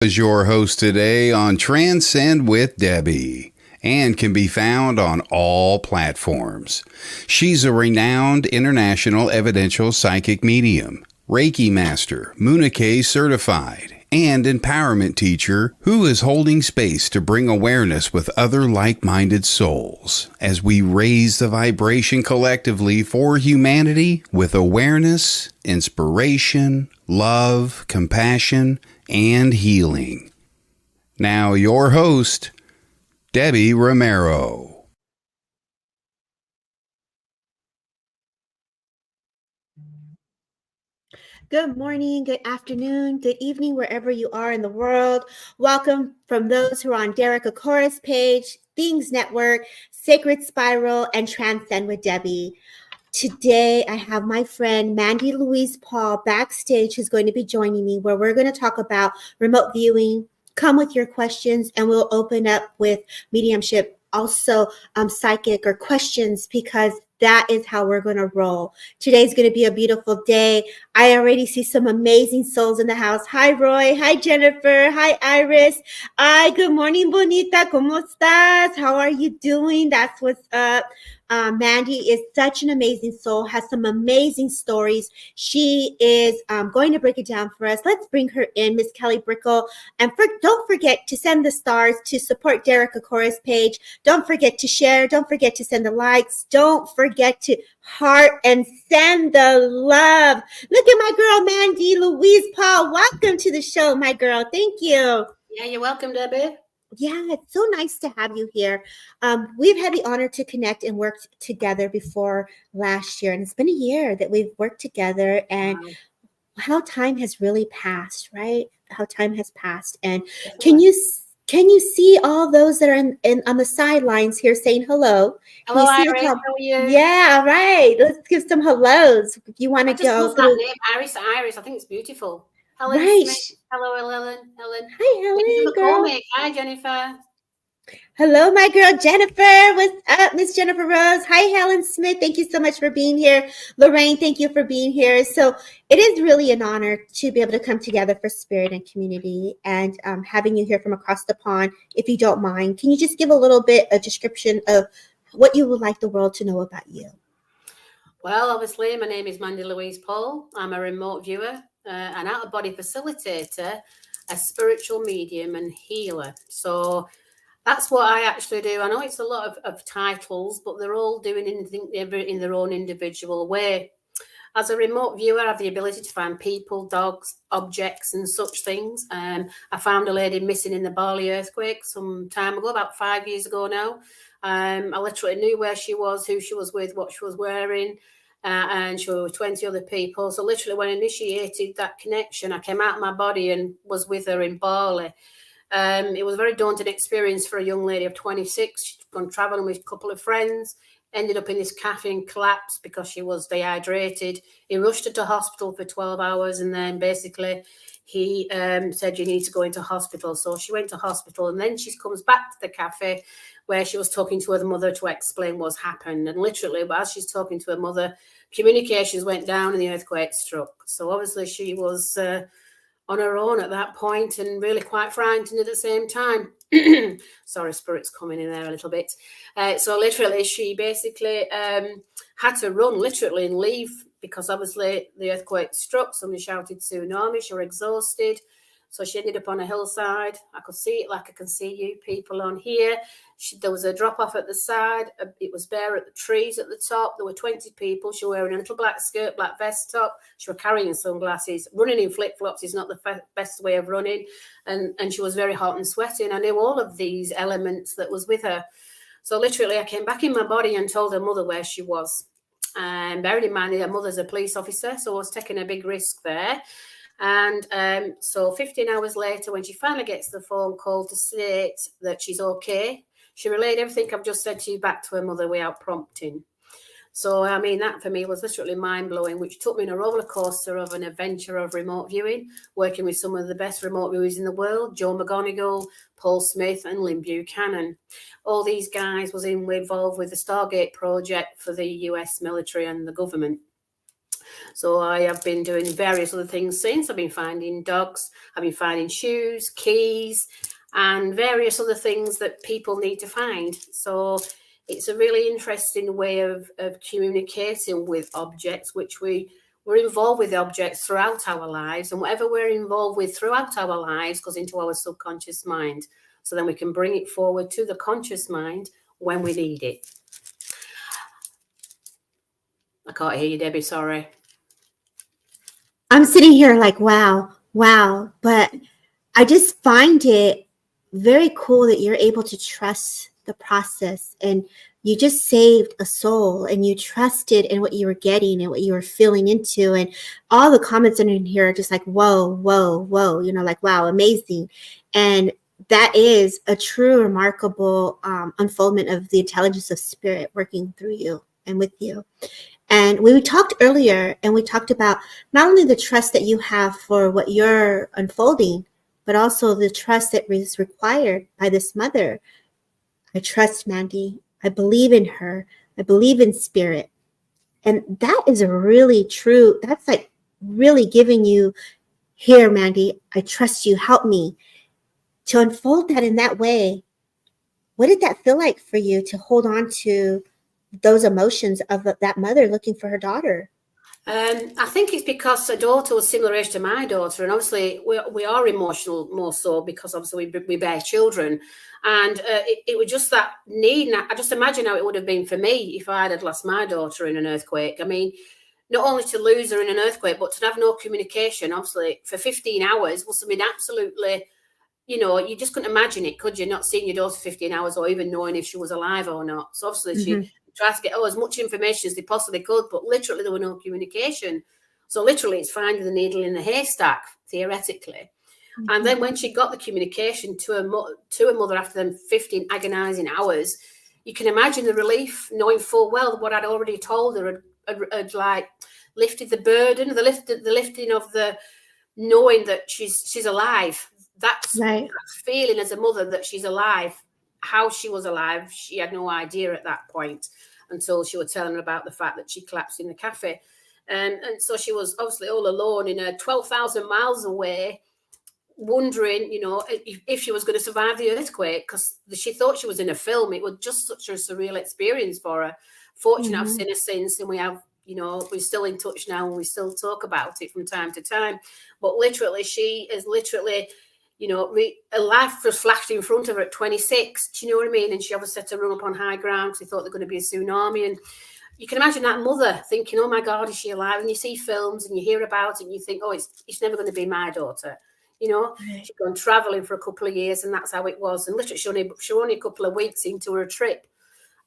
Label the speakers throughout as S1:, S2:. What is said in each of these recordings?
S1: Is your host today on Transcend with Debbie and can be found on all platforms. She's a renowned international evidential psychic medium, Reiki master, Munike certified, and empowerment teacher who is holding space to bring awareness with other like-minded souls as we raise the vibration collectively for humanity with awareness, inspiration, love, compassion, and healing. Now, your host, Debbie Romero.
S2: Good morning, good afternoon, good evening, wherever you are in the world. Welcome from those who are on Derek Akora's page, Things Network, Sacred Spiral, and Transcend with Debbie. Today, I have my friend Mandy Louise Paul backstage who's going to be joining me, where we're going to talk about remote viewing. Come with your questions, and we'll open up with mediumship, also psychic or questions, because that is how we're going to roll. Today's going to be a beautiful day. I already see some amazing souls in the house. Hi, Roy. Hi, Jennifer. Hi, Iris. Hi, good morning, Bonita. ¿Cómo estás? How are you doing? That's what's up. Mandy is such an amazing soul, has some amazing stories. She is going to break it down for us. Let's bring her in, Miss Kelly Brickle. And don't forget to send the stars to support Derek Akora's page. Don't forget to share. Don't forget to send the likes. Don't forget to heart and send the love. Look at my girl, Mandy Louise Paul. Welcome to the show, my girl. Thank you.
S3: Yeah, you're welcome, Debbie.
S2: Yeah, it's so nice to have you here. We've had the honor to connect and work together before last year, and it's been a year that we've worked together, and how time has really passed, right? How time has passed. And can you see all those that are in on the sidelines here saying hello?
S3: Hello, Iris. How are you?
S2: Yeah, right. Let's give some hellos. If you want to go.
S3: I just love that name, Iris. I think it's beautiful. Helen
S2: Right.
S3: Smith. Hello, Helen.
S2: Hi, Helen, girl.
S3: Hi, Jennifer.
S2: Hello, my girl, Jennifer. What's up, Miss Jennifer Rose? Hi, Helen Smith. Thank you so much for being here. Lorraine, thank you for being here. So it is really an honor to be able to come together for spirit and community, and having you here from across the pond, if you don't mind. Can you just give a little bit of description of what you would like the world to know about you?
S3: Well, obviously, my name is Mandy Louise Paul. I'm a remote viewer, an out-of-body facilitator, a spiritual medium and healer. So that's what I actually do. I know it's a lot of titles, but they're all doing in their own individual way. As a remote viewer, I have the ability to find people, dogs, objects, and such things. I found a lady missing in the Bali earthquake some time ago, about 5 years ago now. I literally knew where she was, who she was with, what she was wearing, and she was with 20 other people. So literally when I initiated that connection, I came out of my body and was with her in Bali. It was a very daunting experience for a young lady of 26. She'd gone traveling with a couple of friends, ended up in this cafe and collapsed because she was dehydrated. He rushed her to hospital for 12 hours, and then basically he said, you need to go into hospital. So she went to hospital, and then she comes back to the cafe where she was talking to her mother to explain what's happened. And literally, as she's talking to her mother, communications went down and the earthquake struck. So obviously she was on her own at that point, and really quite frightened at the same time. Sorry, spirit's coming in there a little bit. So literally she basically had to run literally and leave, because obviously the earthquake struck. Somebody shouted tsunami. She was exhausted. So she ended up on a hillside. I could see it like I can see you people on here. There was a drop off at the side. It was bare at the trees at the top. There were 20 people. She was wearing a little black skirt, black vest top. She was carrying sunglasses. Running in flip-flops is not the best way of running. And she was very hot and sweaty. And I knew all of these elements that was with her. So literally I came back in my body and told her mother where she was. And bearing in mind her mother's a police officer, so I was taking a big risk there. And so 15 hours later, when she finally gets the phone call to state that she's okay, she relayed everything I've just said to you back to her mother without prompting. So, I mean, that for me was literally mind-blowing, which took me on a roller coaster of an adventure of remote viewing, working with some of the best remote viewers in the world, Joe McGonigal, Paul Smith and Lynn Buchanan. All these guys was involved with the Stargate project for the US military and the government. So I have been doing various other things since. I've been finding dogs, I've been finding shoes, keys, and various other things that people need to find. So it's a really interesting way of communicating with objects, which we're involved with objects throughout our lives, and whatever we're involved with throughout our lives goes into our subconscious mind. So then we can bring it forward to the conscious mind when we need it. I can't hear you, Debbie, sorry.
S2: I'm sitting here like, wow. But I just find it very cool that you're able to trust the process, and you just saved a soul, and you trusted in what you were getting and what you were feeling into. And all the comments in here are just like, whoa, like, wow, amazing. And that is a true remarkable unfoldment of the intelligence of spirit working through you and with you. And we talked earlier, and we talked about not only the trust that you have for what you're unfolding, but also the trust that is required by this mother. I trust Mandy. I believe in her. I believe in spirit. And that is a really true, that's like really giving you, here, Mandy, I trust you. Help me. To unfold that in that way, what did that feel like for you to hold on to those emotions of that mother looking for her daughter?
S3: I think it's because her daughter was similar age to my daughter, and obviously we are emotional more so because obviously we bear children, and it was just that need. And I just imagine how it would have been for me if I had lost my daughter in an earthquake. I mean, not only to lose her in an earthquake, but to have no communication, obviously, for 15 hours must have been absolutely, you just couldn't imagine it, could you? Not seeing your daughter 15 hours or even knowing if she was alive or not. So obviously she tried to get as much information as they possibly could, but literally there were no communication. So literally it's finding the needle in the haystack, theoretically. And then when she got the communication to her mother after them 15 agonizing hours, you can imagine the relief, knowing full well what I'd already told her had like lifted the burden, the lifting of the knowing that she's alive. That's
S2: right.
S3: Feeling as a mother that she's alive. How she was alive, she had no idea at that point until she was telling her about the fact that she collapsed in the cafe. And so she was obviously all alone in a 12,000 miles away, wondering, if she was going to survive the earthquake, because she thought she was in a film. It was just such a surreal experience for her. Fortunately, I've seen her since, and we have, we're still in touch now, and we still talk about it from time to time. But literally, she is literally, a life was flashed in front of her at 26. Do you know what I mean? And she obviously had to run up on high ground because they thought they're going to be a tsunami. And you can imagine that mother thinking, oh my God, is she alive? And you see films and you hear about it and you think, oh, it's never going to be my daughter. She'd gone traveling for a couple of years, and that's how it was. And literally, she was only a couple of weeks into her trip,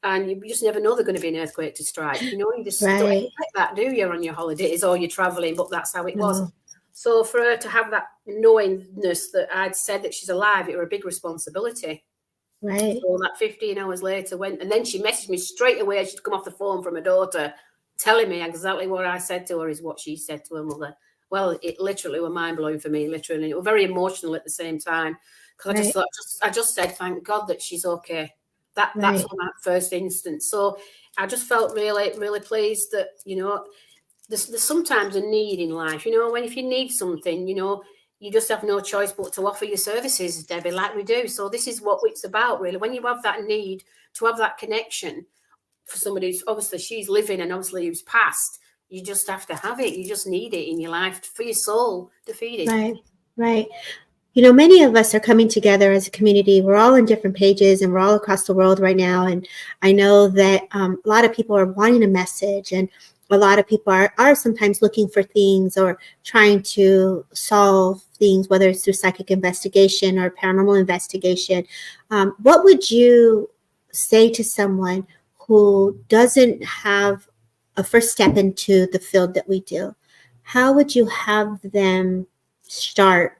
S3: and you just never know there's going to be an earthquake to strike. You just don't expect that, do you, on your holidays or you're traveling? But that's how it was. So for her to have that knowingness that I'd said that she's alive, it was a big responsibility.
S2: Right.
S3: So that 15 hours later and then she messaged me straight away as she'd come off the phone from her daughter, telling me exactly what I said to her is what she said to her mother. Well, it literally was mind-blowing for me, literally. It was very emotional at the same time, because I just said, thank God that she's okay. That's on that first instance. So I just felt really, really pleased that, there's sometimes a need in life, if you need something, you just have no choice but to offer your services, Debbie, like we do. So this is what it's about, really. When you have that need to have that connection for somebody who's obviously she's living and obviously who's passed, you just have to have it. You just need it in your life for your soul to feed it.
S2: Right. Many of us are coming together as a community. We're all on different pages and we're all across the world right now. And I know that a lot of people are wanting a message, and a lot of people are sometimes looking for things or trying to solve things, whether it's through psychic investigation or paranormal investigation. What would you say to someone who doesn't have a first step into the field that we do? How would you have them start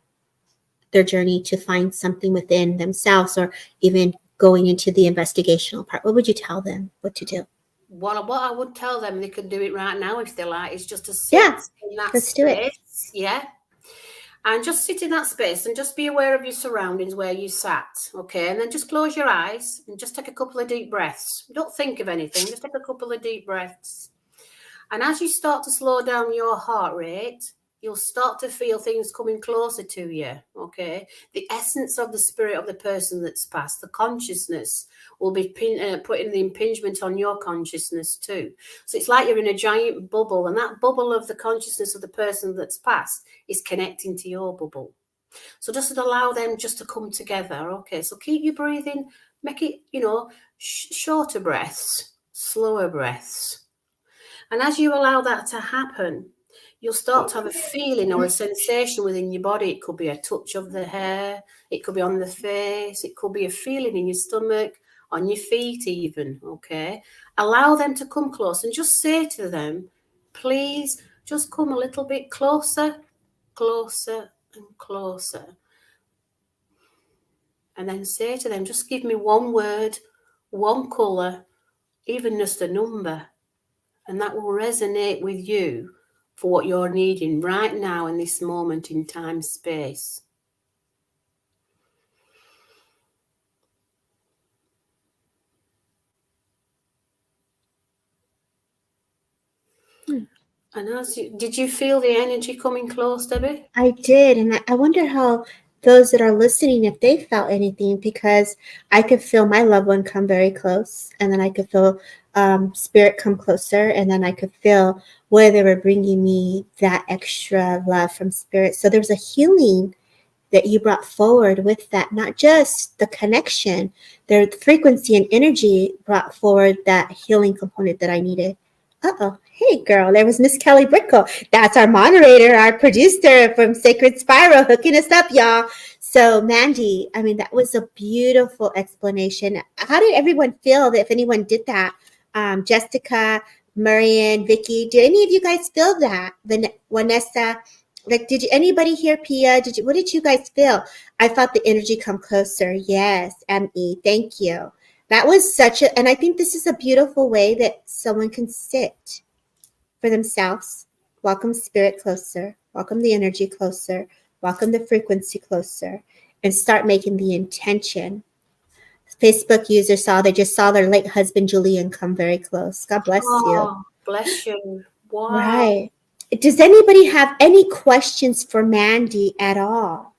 S2: their journey to find something within themselves, or even going into the investigational part? What would you tell them what to do?
S3: Well, what I would tell them, they can do it right now if they like, is just to sit in that
S2: let's
S3: space.
S2: Do it.
S3: Yeah. And just sit in that space and just be aware of your surroundings where you sat. Okay. And then just close your eyes and just take a couple of deep breaths. Don't think of anything. Just take a couple of deep breaths. And as you start to slow down your heart rate, you'll start to feel things coming closer to you, okay? The essence of the spirit of the person that's passed, the consciousness, will be putting the impingement on your consciousness too. So it's like you're in a giant bubble, and that bubble of the consciousness of the person that's passed is connecting to your bubble. So just allow them just to come together, okay? So keep your breathing, make it, shorter breaths, slower breaths. And as you allow that to happen, you'll start to have a feeling or a sensation within your body. It could be a touch of the hair, it could be on the face, it could be a feeling in your stomach, on your feet even, okay? Allow them to come close and just say to them, please just come a little bit closer, closer and closer. And then say to them, just give me one word, one colour, even just a number. And that will resonate with you for what you're needing right now in this moment in time, space. And did you feel the energy coming close, Debbie?
S2: I did. And I wonder how those that are listening, if they felt anything, because I could feel my loved one come very close, and then I could feel spirit come closer, and then I could feel where they were bringing me that extra love from spirit. So there was a healing that you brought forward with that, not just the connection, the frequency and energy brought forward that healing component that I needed. Uh-oh. Hey, girl, there was Miss Kelly Brickle. That's our moderator, our producer from Sacred Spiral, hooking us up, y'all. So, Mandy, I mean, that was a beautiful explanation. How did everyone feel that if anyone did that? Jessica, Marian, Vicky, did any of you guys feel that? Vanessa, like, did anybody hear Pia? What did you guys feel? I felt the energy come closer. Yes, M.E., thank you. That was and I think this is a beautiful way that someone can sit for themselves, welcome spirit closer, welcome the energy closer, welcome the frequency closer, and start making the intention. Facebook user they just saw their late husband Julian come very close. God bless you.
S3: Bless you. Wow.
S2: Right. Does anybody have any questions for Mandy at all?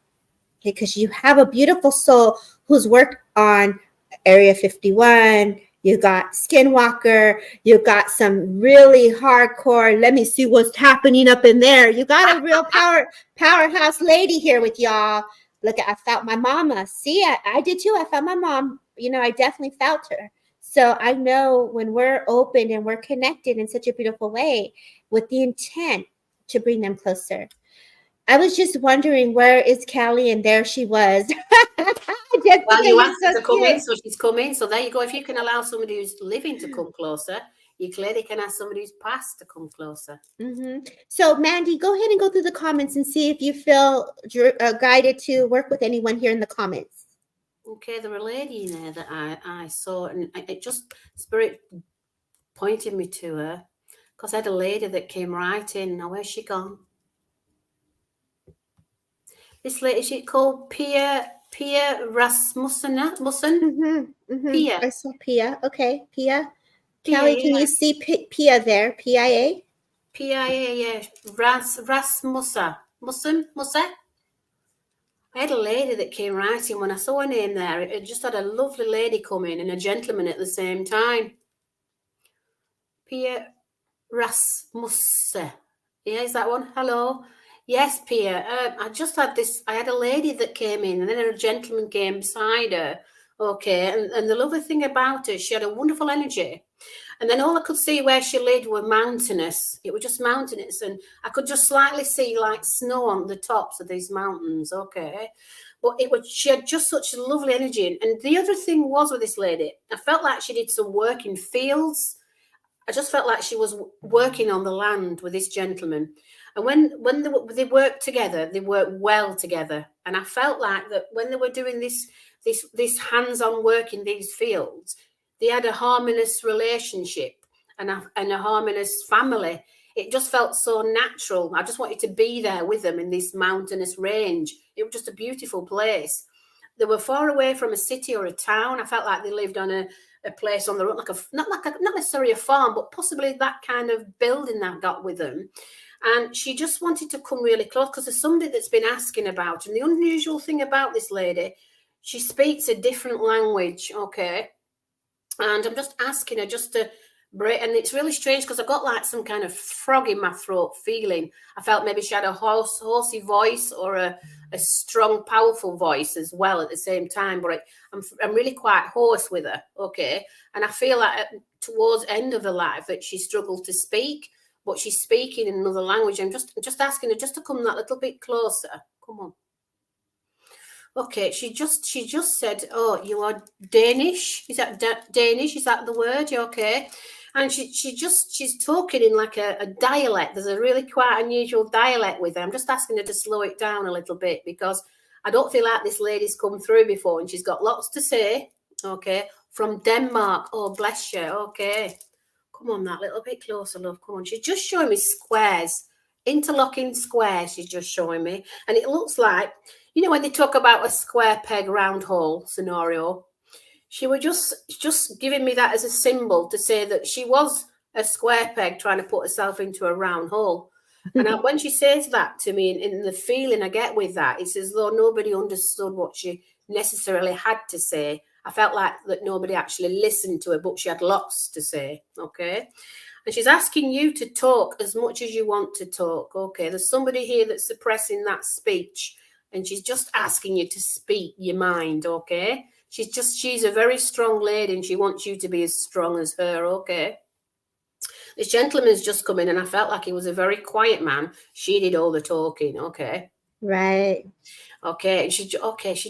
S2: Because you have a beautiful soul who's worked on Area 51, you got Skinwalker, you got some really hardcore, let me see what's happening up in there. You got a real powerhouse lady here with y'all. Look, I felt my mama. See, I did too. I felt my mom. I definitely felt her. So I know when we're open and we're connected in such a beautiful way with the intent to bring them closer. I was just wondering, where is Callie? And there she was.
S3: Well, you asked her to come in, so she's coming. So there you go. If you can allow somebody who's living to come closer, you clearly can ask somebody who's passed to come closer.
S2: Mm-hmm. So, Mandy, go ahead and go through the comments and see if you feel guided to work with anyone here in the comments.
S3: Okay, there were a lady in there that I saw, and it just spirit pointed me to her because I had a lady that came right in. Now, where's she gone? This lady, she called Pia Rasmussen. Pia.
S2: I saw Pia. Okay, Pia. Kelly, can you see Pia there? P-I-A?
S3: P-I-A, yeah. Rasmussen. Musa? I had a lady that came right in when I saw her name there. It just had a lovely lady come in and a gentleman at the same time. Pia Rasmussen. Yeah, is that one? Hello. Yes, Pia. I just had I had a lady that came in and then a gentleman came beside her. Okay. And the lovely thing about her, she had a wonderful energy. And then all I could see where she lived were mountainous. It was just mountainous. And I could just slightly see like snow on the tops of these mountains. Okay. But she had just such a lovely energy. And the other thing was with this lady, I felt like she did some work in fields. I just felt like she was working on the land with this gentleman. And when they worked together, they worked well together. And I felt like that when they were doing this hands-on work in these fields, they had a harmonious relationship and a harmonious family. It just felt so natural. I just wanted to be there with them in this mountainous range. It was just a beautiful place. They were far away from a city or a town. I felt like they lived on a place on the road, not necessarily a farm, but possibly that kind of building that got with them. And she just wanted to come really close because there's somebody that's been asking about. And the unusual thing about this lady, she speaks a different language, okay? And I'm just asking her just to break. And it's really strange because I got like some kind of frog in my throat feeling. I felt maybe she had a horsey voice or a strong, powerful voice as well at the same time. But I'm really quite hoarse with her, okay? And I feel like towards the end of her life that she struggled to speak, but she's speaking in another language. I'm just asking her just to come that little bit closer. Come on. Okay, she just said, "Oh, you are Danish? Is that Danish? Is that the word? You okay?" And she's talking in like a dialect. There's a really quite unusual dialect with her. I'm just asking her to slow it down a little bit because I don't feel like this lady's come through before, and she's got lots to say. Okay, from Denmark. Oh, bless you. Okay, come on, that little bit closer, love. Come on. She's just showing me squares, interlocking squares. She's just showing me, and it looks like, you know, when they talk about a square peg round hole scenario, she was just giving me that as a symbol to say that she was a square peg trying to put herself into a round hole. And when she says that to me, in the feeling I get with that, it's as though nobody understood what she necessarily had to say. I felt like that nobody actually listened to her, but she had lots to say, okay? And she's asking you to talk as much as you want to talk, okay? There's somebody here that's suppressing that speech, and she's just asking you to speak your mind, okay? She's a very strong lady, and she wants you to be as strong as her, okay? This gentleman's just come in, and I felt like he was a very quiet man. She did all the talking, okay?
S2: Right.
S3: Okay, and she's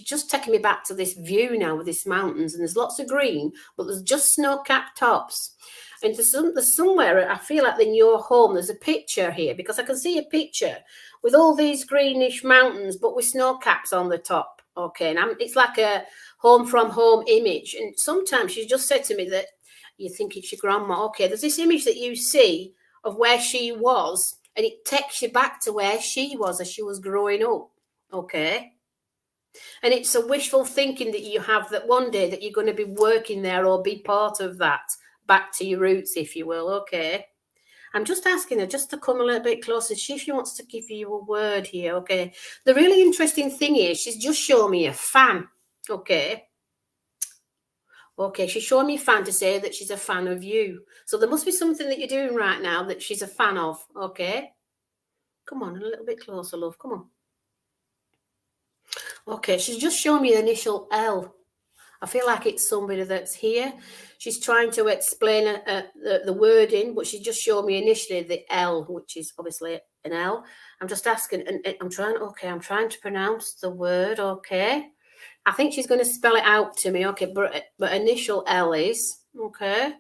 S3: just taking me back to this view now with these mountains, and there's lots of green, but there's just snow-capped tops. And there's somewhere, I feel like in your home, there's a picture here, because I can see a picture with all these greenish mountains, but with snow caps on the top. Okay, and it's like a home from home image. And sometimes she just said to me that you think it's your grandma. Okay, there's this image that you see of where she was, and it takes you back to where she was as she was growing up. Okay. And it's a wishful thinking that you have that one day that you're going to be working there or be part of that, back to your roots, if you will. Okay. I'm just asking her just to come a little bit closer. See if she wants to give you a word here. Okay. The really interesting thing is she's just showing me a fan. Okay. Okay. She's showing me a fan to say that she's a fan of you. So there must be something that you're doing right now that she's a fan of. Okay. Come on, a little bit closer, love. Come on. Okay. She's just showing me the initial L. I feel like it's somebody that's here. She's trying to explain the wording, but she just showed me initially the L, which is obviously an L. I'm just asking, and I'm trying to pronounce the word, okay? I think she's going to spell it out to me, okay, but initial L is, okay,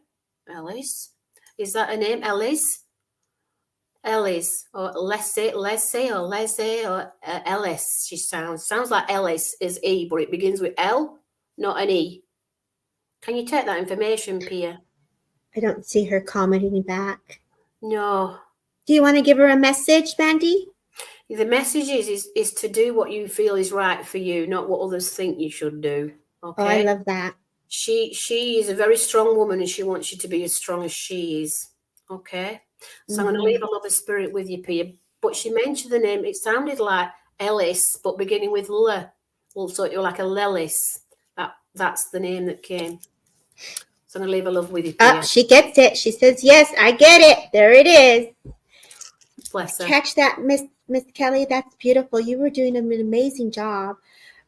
S3: Ellis. Is that a name, Ellis? Ellis, or Leslie, or Ellis, she sounds like Ellis is E, but it begins with L. Not an E. Can you take that information, Pia?
S2: I don't see her commenting back.
S3: No.
S2: Do you want to give her a message, Mandy?
S3: The message is to do what you feel is right for you, not what others think you should do. Okay.
S2: Oh, I love that.
S3: She is a very strong woman, and she wants you to be as strong as she is. Okay. So I'm going to leave a love of spirit with you, Pia. But she mentioned the name. It sounded like Ellis, but beginning with L. Also, you're like a Lellis. That's the name that came. So I'm going to leave a love with you, Pia.
S2: Oh, she gets it. She says, yes, I get it. There it is.
S3: Bless her.
S2: Catch that, Miss Kelly. That's beautiful. You were doing an amazing job.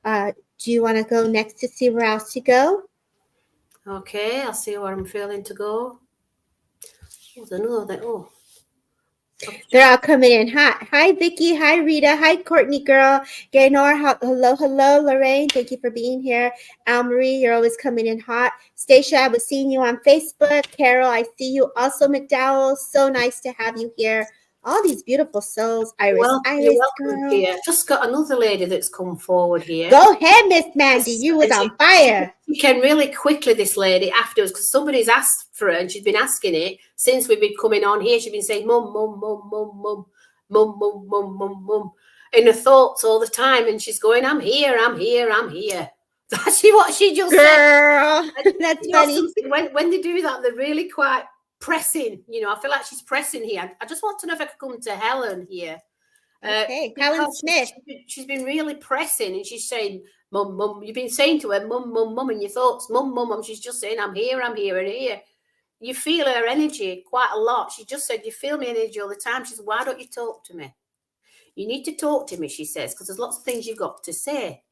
S2: Do you want to go next to see where else to go?
S3: Okay, I'll see where I'm feeling to go. Oh, there's another. Oh.
S2: They're all coming in hot. Hi, Vicky. Hi, Rita. Hi, Courtney girl. Gaynor. Hello, Lorraine. Thank you for being here. Al Marie, you're always coming in hot. Stacia, I was seeing you on Facebook. Carol, I see you. Also, McDowell, so nice to have you here. All these beautiful souls. Iris,
S3: You're welcome, Pia. Just got another lady that's come forward here.
S2: Go ahead, Miss Mandy. You was on fire.
S3: She came really quickly, this lady, afterwards, because somebody's asked for her, and she's been asking it since we've been coming on here. She's been saying, mum, mum, mum, mum, mum, mum, mum, mum, mum, mum, in her thoughts all the time. And she's going, I'm here, I'm here, I'm here. See what she just said?
S2: Girl, that's funny.
S3: When they do that, they're really quite pressing. You know, I feel like she's pressing here. I just want to know if I could come to Helen here.
S2: Okay, Helen Smith.
S3: She's been really pressing, and she's saying, "Mum, mum." You've been saying to her, "Mum, mum, mum," and your thoughts, "Mum, mum, mum." She's just saying, "I'm here, and here." You feel her energy quite a lot. She just said, "You feel my energy all the time." She said, "Why don't you talk to me? You need to talk to me," she says, "because there's lots of things you've got to say.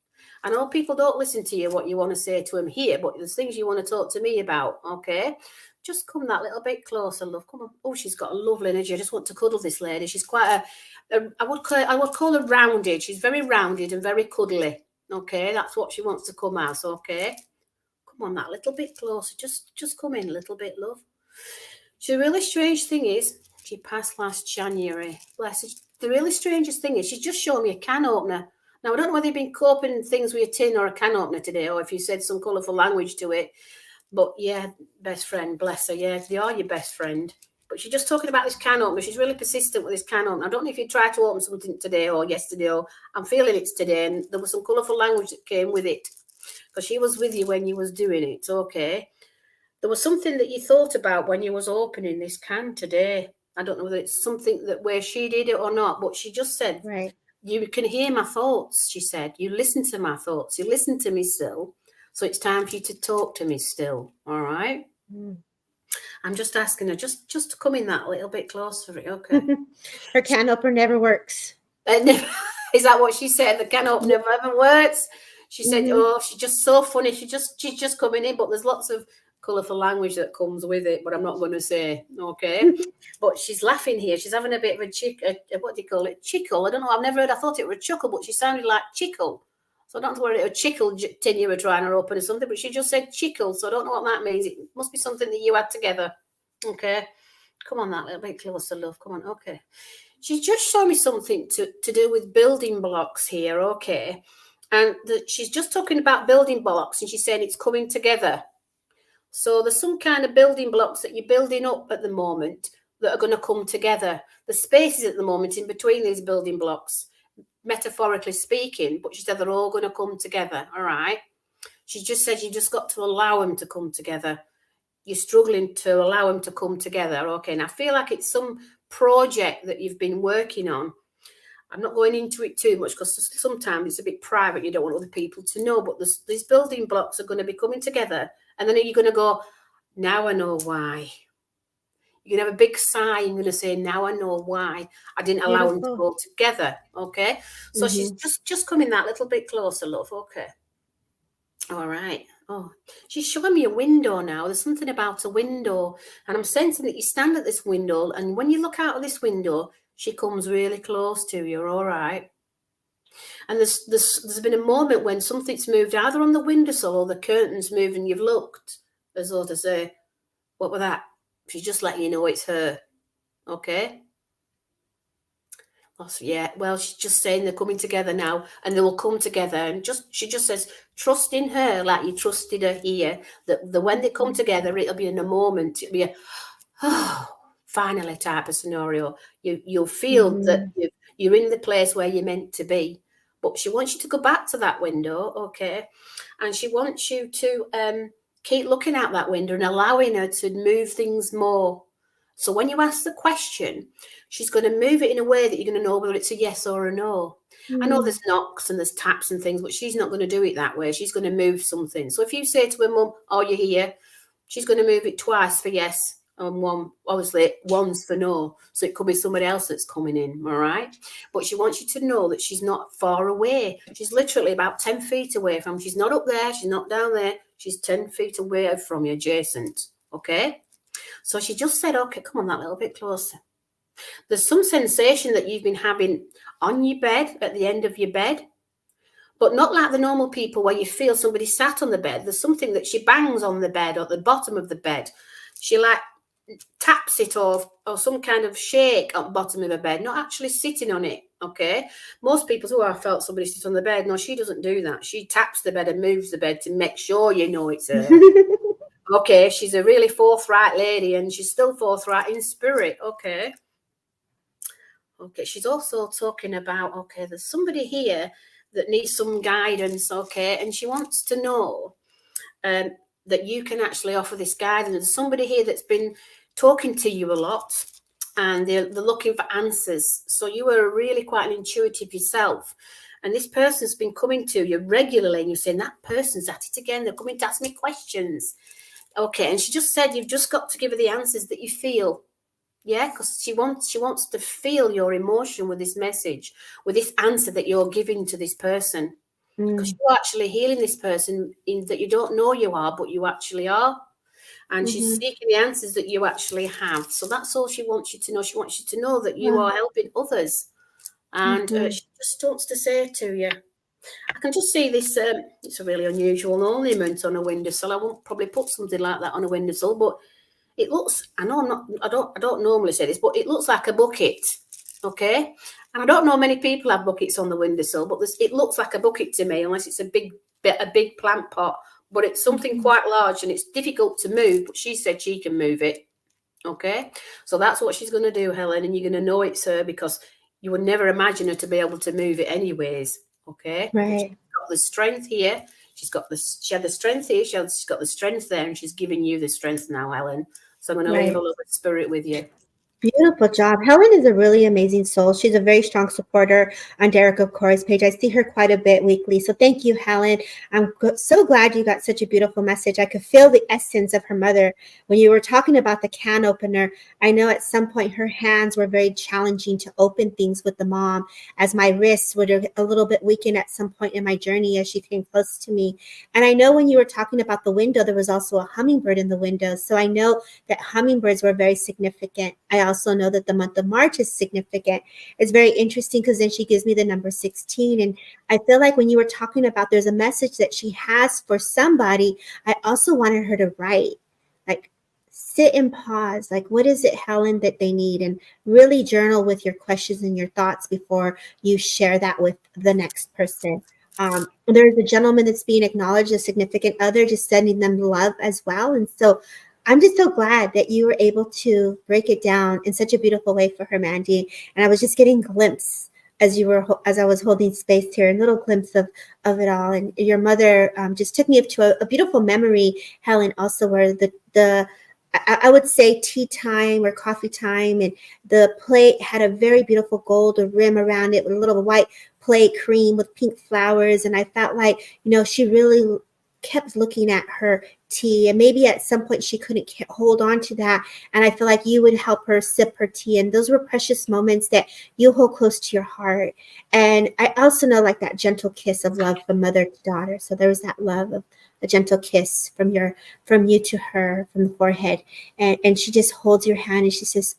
S3: I know people don't listen to you, what you want to say to them here, but there's things you want to talk to me about, okay? Just come that little bit closer, love. Come on." Oh, she's got a lovely energy. I just want to cuddle this lady. She's quite I would call her rounded. She's very rounded and very cuddly, okay? That's what she wants to come as, okay? Come on that little bit closer. Just come in a little bit, love. So the really strange thing is, she passed last January. Bless her. The really strangest thing is, she's just shown me a can opener. Now, I don't know whether you've been coping things with a tin or a can opener today, or if you said some colourful language to it. But yeah, best friend, bless her. Yeah, they are your best friend. But she's just talking about this can opener. She's really persistent with this can opener. I don't know if you tried to open something today or yesterday, or I'm feeling it's today. And there was some colourful language that came with it, because she was with you when you was doing it. Okay. There was something that you thought about when you was opening this can today. I don't know whether it's something that where she did it or not, but she just said,
S2: Right.
S3: "You can hear my thoughts," she said. "You listen to my thoughts. You listen to me still. So it's time for you to talk to me still." All right. I'm just asking her just to come in that little bit closer. Okay.
S2: Her can opener never works.
S3: Is that what she said? The can opener never ever works. She said, "Oh, she's just so funny. She's just coming in, but there's lots of colourful language that comes with it, but I'm not going to say, okay?" But she's laughing here. She's having a bit of a what do you call it? Chickle. I don't know. I've never heard. I thought it was a chuckle, but she sounded like chickle. So I don't know whether it was chickle tin you were trying to open or something, but she just said chickle. So I don't know what that means. It must be something that you had together. Okay. Come on, that little bit closer, love. Come on. Okay. She just showed me something to do with building blocks here. Okay. And she's just talking about building blocks, and she's saying it's coming together. So there's some kind of building blocks that you're building up at the moment that are going to come together. The spaces at the moment in between these building blocks, metaphorically speaking, but she said they're all going to come together. All right. She just said you just got to allow them to come together. You're struggling to allow them to come together. Okay. And I feel like it's some project that you've been working on. I'm not going into it too much because sometimes it's a bit private. You don't want other people to know, but these building blocks are going to be coming together. And then you're going to go, "Now I know why." You're going to have a big sigh. You're going to say, "Now I know why I didn't allow them to go together." Okay. So she's just coming that little bit closer, love. Okay. All right. Oh, she's showing me a window now. There's something about a window, and I'm sensing that you stand at this window, and when you look out of this window, she comes really close to you. All right. And there's been a moment when something's moved either on the windowsill or the curtains moved, and you've looked as though to say, "What was that?" She's just letting you know it's her. Okay. Oh, yeah. Well, she's just saying they're coming together now, and they will come together. And she just says, trust in her like you trusted her here. That when they come together, it'll be in a moment. It'll be a finally type of scenario. You'll feel that you're in the place where you're meant to be. But she wants you to go back to that window, okay? And she wants you to keep looking out that window and allowing her to move things more. So when you ask the question, she's going to move it in a way that you're going to know whether it's a yes or a no. I know there's knocks and there's taps and things, but she's not going to do it that way. She's going to move something. So if you say to her, "Mum, are you here?" she's going to move it twice for yes and one's for no. So it could be somebody else that's coming in, all right? But she wants you to know that she's not far away. She's literally about 10 feet away from you. She's not up there. She's not down there. She's 10 feet away from you, adjacent, okay? So she just said, okay, come on that little bit closer. There's some sensation that you've been having on your bed, at the end of your bed, but not like the normal people where you feel somebody sat on the bed. There's something that she bangs on the bed or at the bottom of the bed. She like taps it or some kind of shake at the bottom of the bed, not actually sitting on it, okay? Most people who have felt somebody sit on the bed, no, she doesn't do that. She taps the bed and moves the bed to make sure you know it's her. Okay, she's a really forthright lady, and she's still forthright in spirit, okay? Okay, she's also talking about, okay, there's somebody here that needs some guidance, okay, and she wants to know that you can actually offer this guidance. There's somebody here that's been talking to you a lot, and they're looking for answers. So you are really quite an intuitive yourself. And this person's been coming to you regularly, and you're saying, that person's at it again. They're coming to ask me questions. Okay, and she just said you've just got to give her the answers that you feel. Yeah, because she wants to feel your emotion with this message, with this answer that you're giving to this person. Because you're actually healing this person in that you don't know you are, but you actually are. And she's seeking the answers that you actually have. So that's all she wants you to know. She wants you to know that you are helping others. And she just wants to say to you, I can just see this, it's a really unusual ornament on a windowsill. I won't probably put something like that on a windowsill, but it looks, I don't normally say this, but it looks like a bucket, okay? And I don't know many people have buckets on the windowsill, but it looks like a bucket to me, unless it's a big plant pot. But it's something quite large, and it's difficult to move, but she said she can move it, okay? So that's what she's going to do, Helen, and you're going to know it's her because you would never imagine her to be able to move it anyways, okay?
S2: Right.
S3: She's got the strength here. She had the strength here. She's got the strength there, and she's giving you the strength now, Helen. So I'm going to leave a little bit of spirit with you.
S2: Beautiful job. Helen is a really amazing soul. She's a very strong supporter on Derek Okoro's page. I see her quite a bit weekly. So thank you, Helen. I'm so glad you got such a beautiful message. I could feel the essence of her mother. When you were talking about the can opener, I know at some point her hands were very challenging to open things with the mom, as my wrists were a little bit weakened at some point in my journey as she came close to me. And I know when you were talking about the window, there was also a hummingbird in the window. So I know that hummingbirds were very significant. I also know that the month of March is significant. It's very interesting because then she gives me the number 16. And I feel like when you were talking about there's a message that she has for somebody, I also wanted her to write, like sit and pause. Like, what is it, Helen, that they need? And really journal with your questions and your thoughts before you share that with the next person. There's a gentleman that's being acknowledged, a significant other, just sending them love as well. And so I'm just so glad that you were able to break it down in such a beautiful way for her, Mandy. And I was just getting a glimpse as I was holding space here, a little glimpse of it all. And your mother just took me up to a beautiful memory, Helen, also where I would say tea time or coffee time, and the plate had a very beautiful gold rim around it with a little white plate cream with pink flowers. And I felt like, she really kept looking at her tea, and maybe at some point she couldn't hold on to that, and I feel like you would help her sip her tea, and those were precious moments that you hold close to your heart. And I also know like that gentle kiss of love from mother to daughter. So there was that love of a gentle kiss from you to her, from the forehead, and she just holds your hand and she says,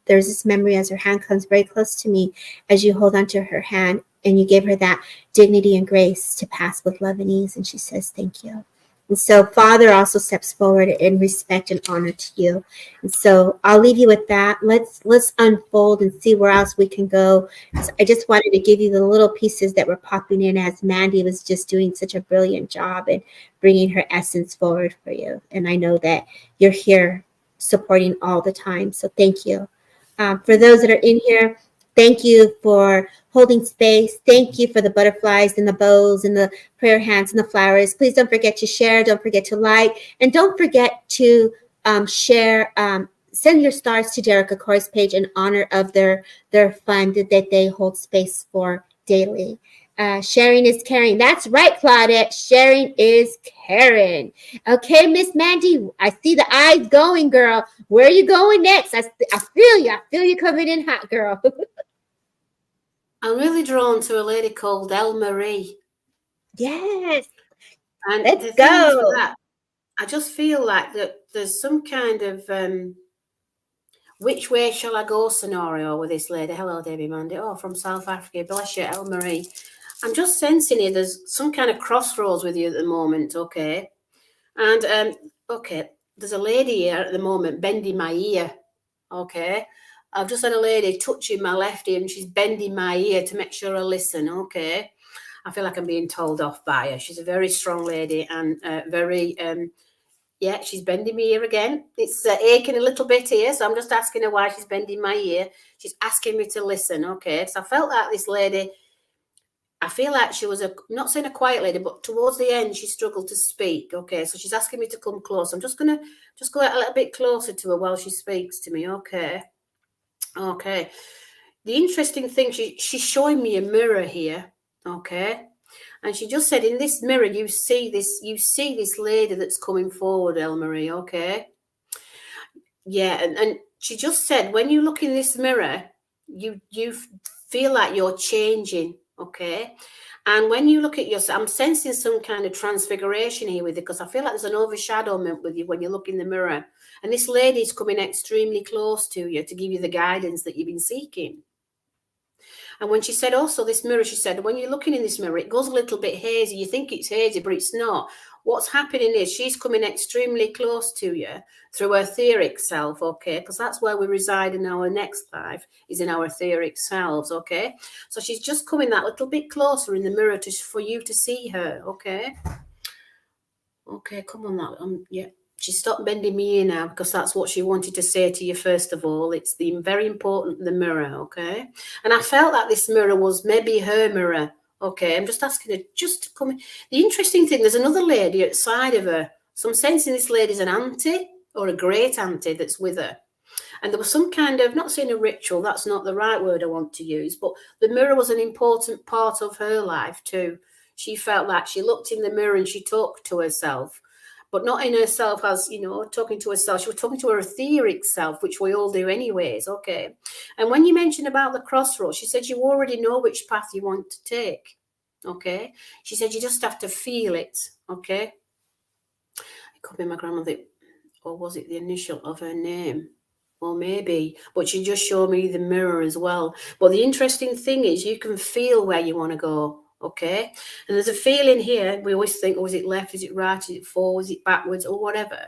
S2: there's this memory as her hand comes very close to me, as you hold onto her hand and you gave her that dignity and grace to pass with love and ease. And she says, thank you. And so Father also steps forward in respect and honor to you. And so I'll leave you with that. Let's unfold and see where else we can go. So I just wanted to give you the little pieces that were popping in as Mandy was just doing such a brilliant job in bringing her essence forward for you. And I know that you're here supporting all the time. So thank you. For those that are in here, thank you for holding space. Thank you for the butterflies and the bows and the prayer hands and the flowers. Please don't forget to share. Don't forget to like. And don't forget to share. Send your stars to Derek Okoro's page in honor of their fund that they hold space for daily. Sharing is caring. That's right, Claudette. Sharing is caring. Okay, Miss Mandy, I see the eyes going, girl. Where are you going next? I feel you. I feel you coming in hot, girl.
S3: I'm really drawn to a lady called Elle Marie.
S2: Yes.
S3: And
S2: let's go.
S3: I just feel like that there's some kind of which way shall I go scenario with this lady. Hello, Debbie Mandy. Oh, from South Africa. Bless you, Elle Marie. I'm just sensing here there's some kind of crossroads with you at the moment, okay? And, okay, there's a lady here at the moment bending my ear, okay? I've just had a lady touching my left ear and she's bending my ear to make sure I listen, okay? I feel like I'm being told off by her. She's a very strong lady and yeah, she's bending my ear again. It's aching a little bit here, so I'm just asking her why she's bending my ear. She's asking me to listen, okay? So I felt like this lady I feel like she was not saying a quiet lady, but towards the end, she struggled to speak. Okay, so she's asking me to come close. I'm just going to go a little bit closer to her while she speaks to me. Okay. Okay. The interesting thing, she's showing me a mirror here. Okay. And she just said, in this mirror, you see this lady that's coming forward, Elmarie. Okay. Yeah. And she just said, when you look in this mirror, you feel like you're changing. Okay. And when you look at yourself, I'm sensing some kind of transfiguration here with it, because I feel like there's an overshadowment with you when you look in the mirror. And this lady's coming extremely close to you to give you the guidance that you've been seeking. And when she said also this mirror, she said, when you're looking in this mirror, it goes a little bit hazy. You think it's hazy, but it's not. What's happening is she's coming extremely close to you through her etheric self, okay? Because that's where we reside in our next life, is in our etheric selves, okay? So she's just coming that little bit closer in the mirror for you to see her, okay? Okay, come on, that yeah. She stopped bending me in now, because that's what she wanted to say to you first of all. It's very important, the mirror, okay? And I felt that this mirror was maybe her mirror, okay? I'm just asking her just to come in. The interesting thing, there's another lady outside of her. So I'm sensing this lady's an auntie or a great auntie that's with her. And there was some kind of, not saying a ritual, that's not the right word I want to use, but the mirror was an important part of her life too. She felt like she looked in the mirror and she talked to herself. But not in herself as, talking to herself. She was talking to her etheric self, which we all do anyways, okay? And when you mentioned about the crossroads, she said you already know which path you want to take, okay? She said you just have to feel it, okay? It could be my grandmother, or was it the initial of her name? Or maybe, but she just showed me the mirror as well. But the interesting thing is you can feel where you want to go. Okay, and there's a feeling here. We always think, oh, is it left? Is it right? Is it forward? Is it backwards? Or whatever.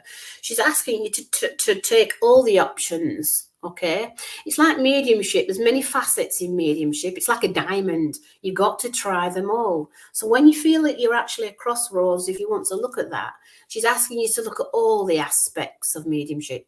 S3: She's asking you to take all the options. Okay, it's like mediumship. There's many facets in mediumship. It's like a diamond. You've got to try them all. So when you feel that you're actually at crossroads, if you want to look at that, she's asking you to look at all the aspects of mediumship.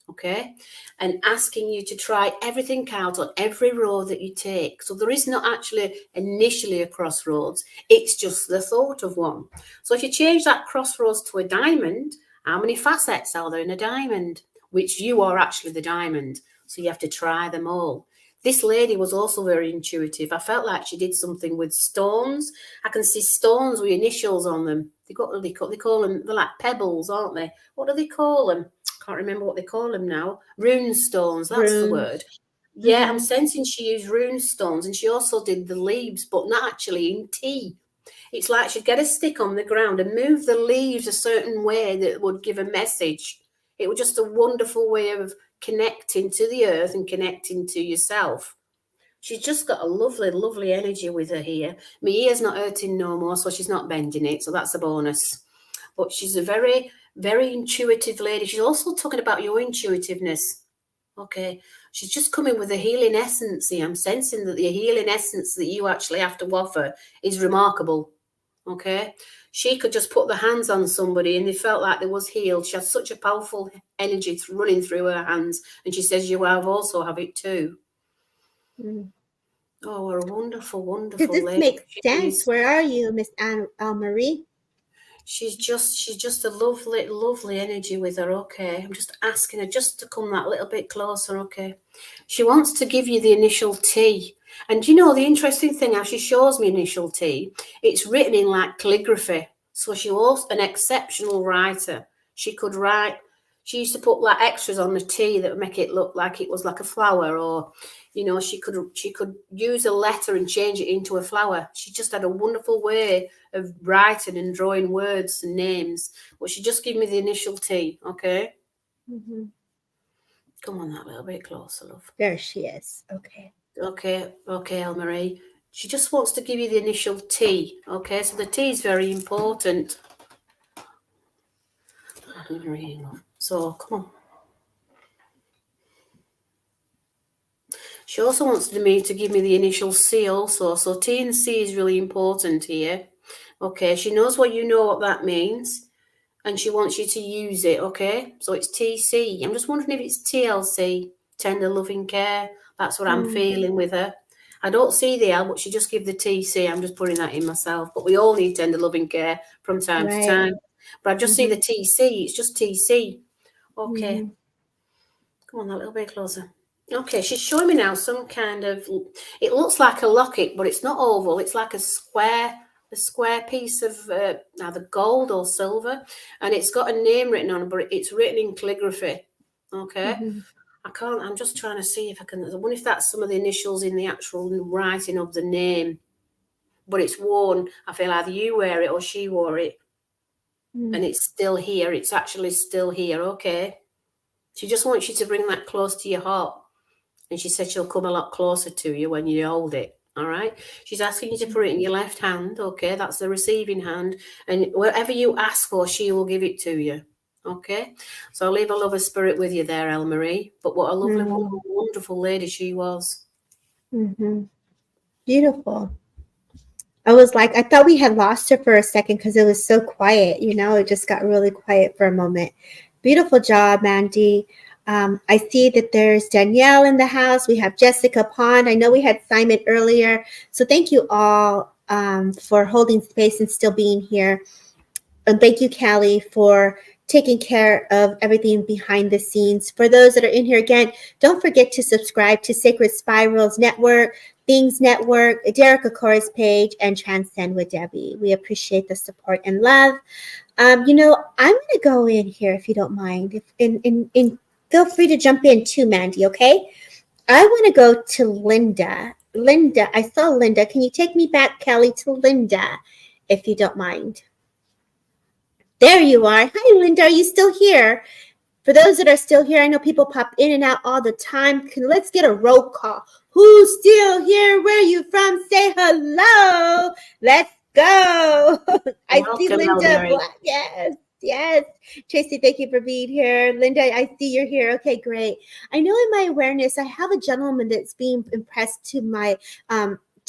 S3: Okay, and asking you to try everything out on every road that you take. So there is not actually initially a crossroads, it's just the thought of one. So if you change that crossroads to a diamond, how many facets are there in a diamond? Which you are actually the diamond, so you have to try them all. This lady was also very intuitive. I felt like she did something with stones. I can see stones with initials on them. They call them, they're like pebbles, aren't they? What do they call them? Can't remember what they call them now. Rune stones, that's the word. Yeah, I'm sensing she used rune stones, and she also did the leaves, but not actually in tea. It's like she'd get a stick on the ground and move the leaves a certain way that would give a message. It was just a wonderful way of connecting to the earth and connecting to yourself. She's just got a lovely, lovely energy with her here. My ear's not hurting no more, so she's not bending it, so that's a bonus. But she's a very, very intuitive lady. She's also talking about your intuitiveness. Okay. She's just coming with a healing essence here. I'm sensing that the healing essence that you actually have to offer is remarkable. Okay. She could just put the hands on somebody and they felt like they was healed. She has such a powerful energy running through her hands. And she says, you also have it too. Mm. Oh, what a wonderful, wonderful
S2: lady. Does this make sense? Where are you, Miss Marie?
S3: She's just a lovely, lovely energy with her. Okay, I'm just asking her just to come that little bit closer. Okay, she wants to give you the initial T, and the interesting thing, how she shows me initial T, it's written in like calligraphy. So she was an exceptional writer. She could write. She used to put like extras on the T that would make it look like it was like a flower, or she could use a letter and change it into a flower. She just had a wonderful way of writing and drawing words and names. But she just gave me the initial T, okay? Mm-hmm. Come on that little bit closer, love.
S2: There she is. Okay.
S3: Okay, Elmarie. She just wants to give you the initial T, okay? So the T is very important. So, come on. She also wants me to give me the initial C also. So T and C is really important here. Okay, she knows what that means. And she wants you to use it, okay? So it's TC. I'm just wondering if it's TLC, tender loving care. That's what I'm feeling with her. I don't see the L, but she just give the TC. I'm just putting that in myself. But we all need tender loving care from time to time. But I just see the TC. It's just TC. Okay. Come on, a little bit closer. Okay, she's showing me now some kind of, it looks like a locket, but it's not oval. It's like a square piece of either gold or silver. And it's got a name written on it, but it's written in calligraphy. Okay. I'm just trying to see if I can, I wonder if that's some of the initials in the actual writing of the name. But it's worn, I feel either you wear it or she wore it. And it's still here. It's actually still here. Okay. She just wants you to bring that close to your heart. And she said she'll come a lot closer to you when you hold it. All right. She's asking you to put it in your left hand. Okay. That's the receiving hand. And whatever you ask for, she will give it to you. Okay. So I'll leave a lover spirit with you there, Elle Marie. But what a lovely, wonderful lady she was.
S2: Beautiful. I was like, I thought we had lost her for a second because it was so quiet. It just got really quiet for a moment. Beautiful job, Mandy. I see that there's Danielle in the house. We have Jessica Pond. I know we had Simon earlier. So thank you all for holding space and still being here. And thank you, Callie, for taking care of everything behind the scenes. For those that are in here again, don't forget to subscribe to Sacred Spirals Network, Things Network, Derek Akora's page, and Transcend with Debbie. We appreciate the support and love. I'm going to go in here if you don't mind. Feel free to jump in too, Mandy, okay? I want to go to Linda. Linda, I saw Linda. Can you take me back, Kelly, to Linda, if you don't mind? There you are. Hi, Linda. Are you still here? For those that are still here, I know people pop in and out all the time. Let's get a roll call. Who's still here? Where are you from? Say hello. Let's go. I see Linda. Yes. Tracy, thank you for being here. Linda, I see you're here. Okay, great. I know in my awareness, I have a gentleman that's being impressed to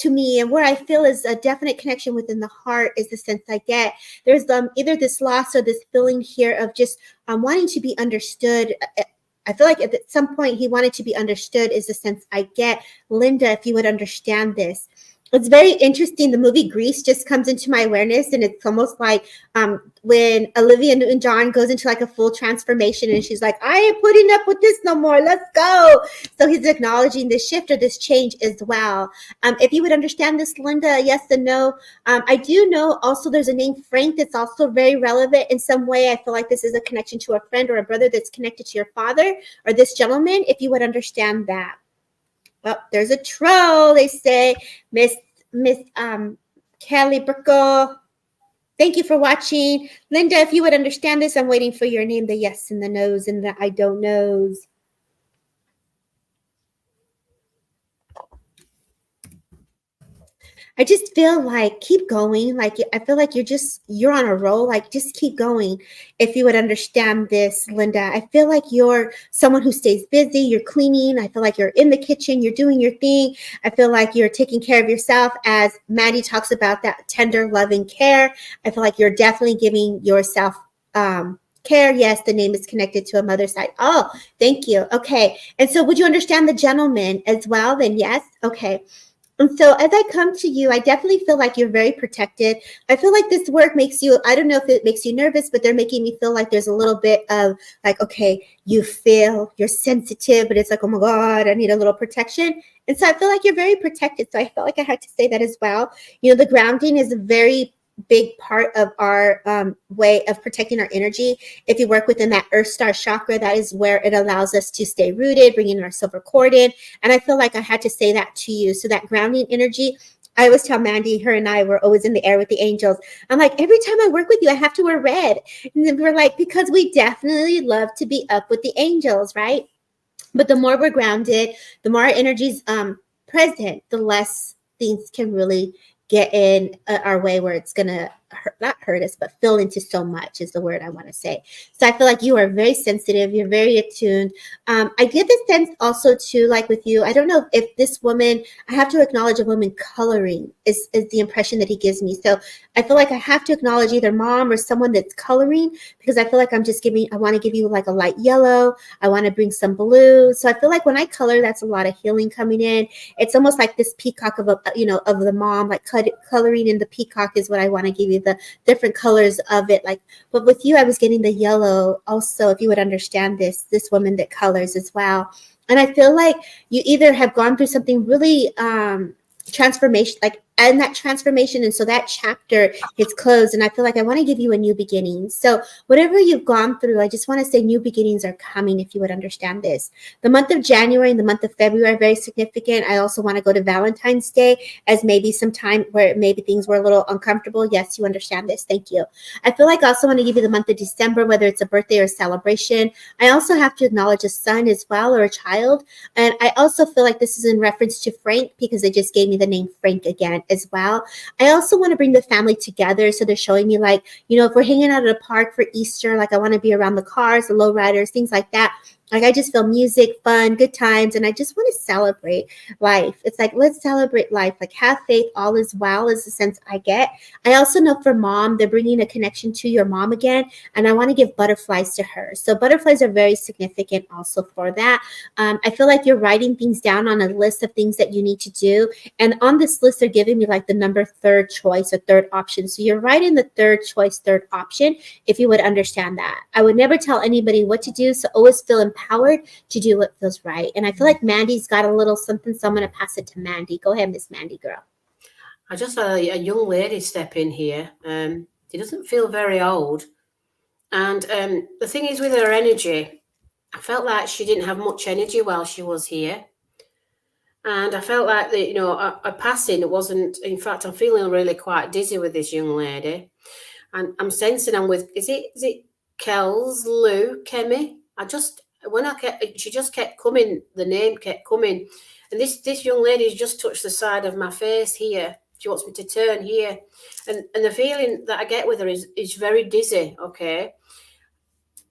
S2: me, and where I feel is a definite connection within the heart is the sense I get. There's either this loss or this feeling here of just wanting to be understood. I feel like at some point he wanted to be understood is the sense I get. Linda, if you would understand this. It's very interesting. The movie Grease just comes into my awareness, and it's almost like when Olivia Newton-John goes into like a full transformation, and she's like, I ain't putting up with this no more. Let's go. So he's acknowledging this shift or this change as well. If you would understand this, Linda, yes and no. I do know also there's a name Frank that's also very relevant in some way. I feel like this is a connection to a friend or a brother that's connected to your father or this gentleman, if you would understand that. Well, there's a troll, they say. Miss Kelly Burkle, thank you for watching. Linda, if you would understand this, I'm waiting for your name, the yes and the no's and the I don't knows. I just feel like keep going. Like I feel like you're on a roll. Like just keep going. If you would understand this, Linda, I feel like you're someone who stays busy. You're cleaning. I feel like you're in the kitchen. You're doing your thing. I feel like you're taking care of yourself as Mandy talks about that tender, loving care. I feel like you're definitely giving yourself care. Yes, the name is connected to a mother's side. Oh, thank you. Okay. And so would you understand the gentleman as well? Then yes. Okay. And so as I come to you, I definitely feel like you're very protected. I feel like this work makes you, I don't know if it makes you nervous, but they're making me feel like there's a little bit of like, okay, you're sensitive, but it's like, oh my God, I need a little protection. And so I feel like you're very protected. So I felt like I had to say that as well. The grounding is a very big part of our way of protecting our energy. If you work within that Earth Star chakra, that is where it allows us to stay rooted, bringing our silver cord in. And I feel like I had to say that to you. So that grounding energy, I always tell Mandy, her and I were always in the air with the angels. I'm like, every time I work with you, I have to wear red. And then we're like, because we definitely love to be up with the angels, right? But the more we're grounded, the more our energy's present, the less things can really get in our way where it's going to not hurt us, but feel into so much is the word I want to say. So I feel like you are very sensitive. You're very attuned. I get the sense also too, like with you, I don't know if this woman, I have to acknowledge a woman coloring is the impression that he gives me. So I feel like I have to acknowledge either mom or someone that's coloring, because I feel like I'm just giving, I want to give you like a light yellow. I want to bring some blue. So I feel like when I color, that's a lot of healing coming in. It's almost like this peacock of a, of the mom, like coloring in the peacock is what I want to give you, the different colors of it. Like, but with you, I was getting the yellow also, if you would understand this woman that colors as well. And I feel like you either have gone through something really transformation, like, and that transformation, and so that chapter is closed, and I feel like I want to give you a new beginning. So whatever you've gone through, I just want to say new beginnings are coming, if you would understand this. The month of January and the month of February are very significant. I also want to go to Valentine's Day as maybe some time where maybe things were a little uncomfortable. Yes, you understand this. Thank you. I feel like I also want to give you the month of December, whether it's a birthday or a celebration. I also have to acknowledge a son as well, or a child. And I also feel like this is in reference to Frank, because they just gave me the name Frank again as well. I also want to bring the family together. So they're showing me, like, if we're hanging out at a park for Easter, like I want to be around the cars, the lowriders, things like that. Like, I just feel music, fun, good times, and I just want to celebrate life. It's like, let's celebrate life. Like, have faith, all is well is the sense I get. I also know for mom, they're bringing a connection to your mom again, and I want to give butterflies to her. So butterflies are very significant also for that. I feel like you're writing things down on a list of things that you need to do, and on this list, they're giving me like the number third choice or third option. So you're writing the third choice, third option, if you would understand that. I would never tell anybody what to do, so always feel empowered to do what feels right. And I feel like Mandy's got a little something, so I'm going to pass it to Mandy. Go ahead, Miss Mandy, girl.
S3: I just had a young lady step in here. She doesn't feel very old. And the thing is with her energy, I felt like she didn't have much energy while she was here. And I felt like that, a passing, it wasn't, in fact, I'm feeling really quite dizzy with this young lady. And I'm sensing I'm with, is it Kels, Lou, Kemi? She just kept coming, the name kept coming. And this young lady's just touched the side of my face here. She wants me to turn here. And the feeling that I get with her is very dizzy, okay?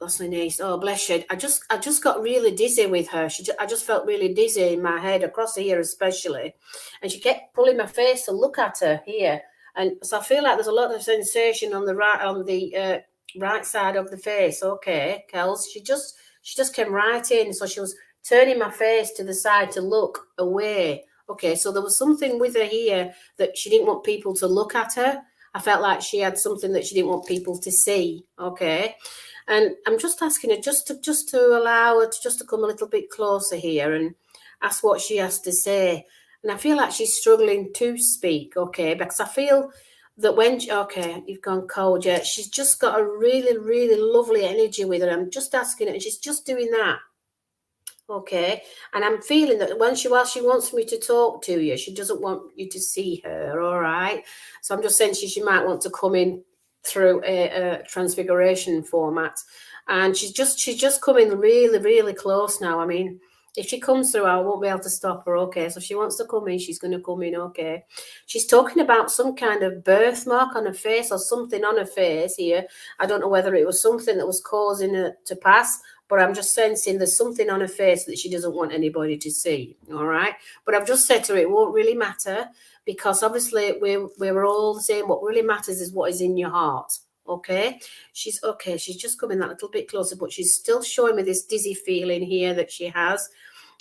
S3: That's my niece. Oh, bless you. I just got really dizzy with her. I just felt really dizzy in my head, across here especially. And she kept pulling my face to look at her here. And so I feel like there's a lot of sensation on the right side of the face. Okay, Kels. She just came right in. So she was turning my face to the side to look away. Okay, so there was something with her here that she didn't want people to look at her. I felt like she had something that she didn't want people to see. Okay. And I'm just asking her just to allow her to come a little bit closer here and ask what she has to say. And I feel like she's struggling to speak, okay, because I feel that you've gone cold, yeah. She's just got a really, really lovely energy with her. I'm just asking her, and she's just doing that. Okay, and I'm feeling that while she wants me to talk to you, she doesn't want you to see her, all right? So I'm just sensing she might want to come in through a transfiguration format, and she's just coming really, really close now. I mean, if she comes through, I won't be able to stop her. Okay, so if she wants to come in, she's going to come in. Okay, she's talking about some kind of birthmark on her face or something on her face here. I don't know whether it was something that was causing her to pass, but I'm just sensing there's something on her face that she doesn't want anybody to see. All right, but I've just said to her it won't really matter, because obviously we're all the same. What really matters is what is in your heart. Okay, she's just coming that little bit closer, but she's still showing me this dizzy feeling here that she has.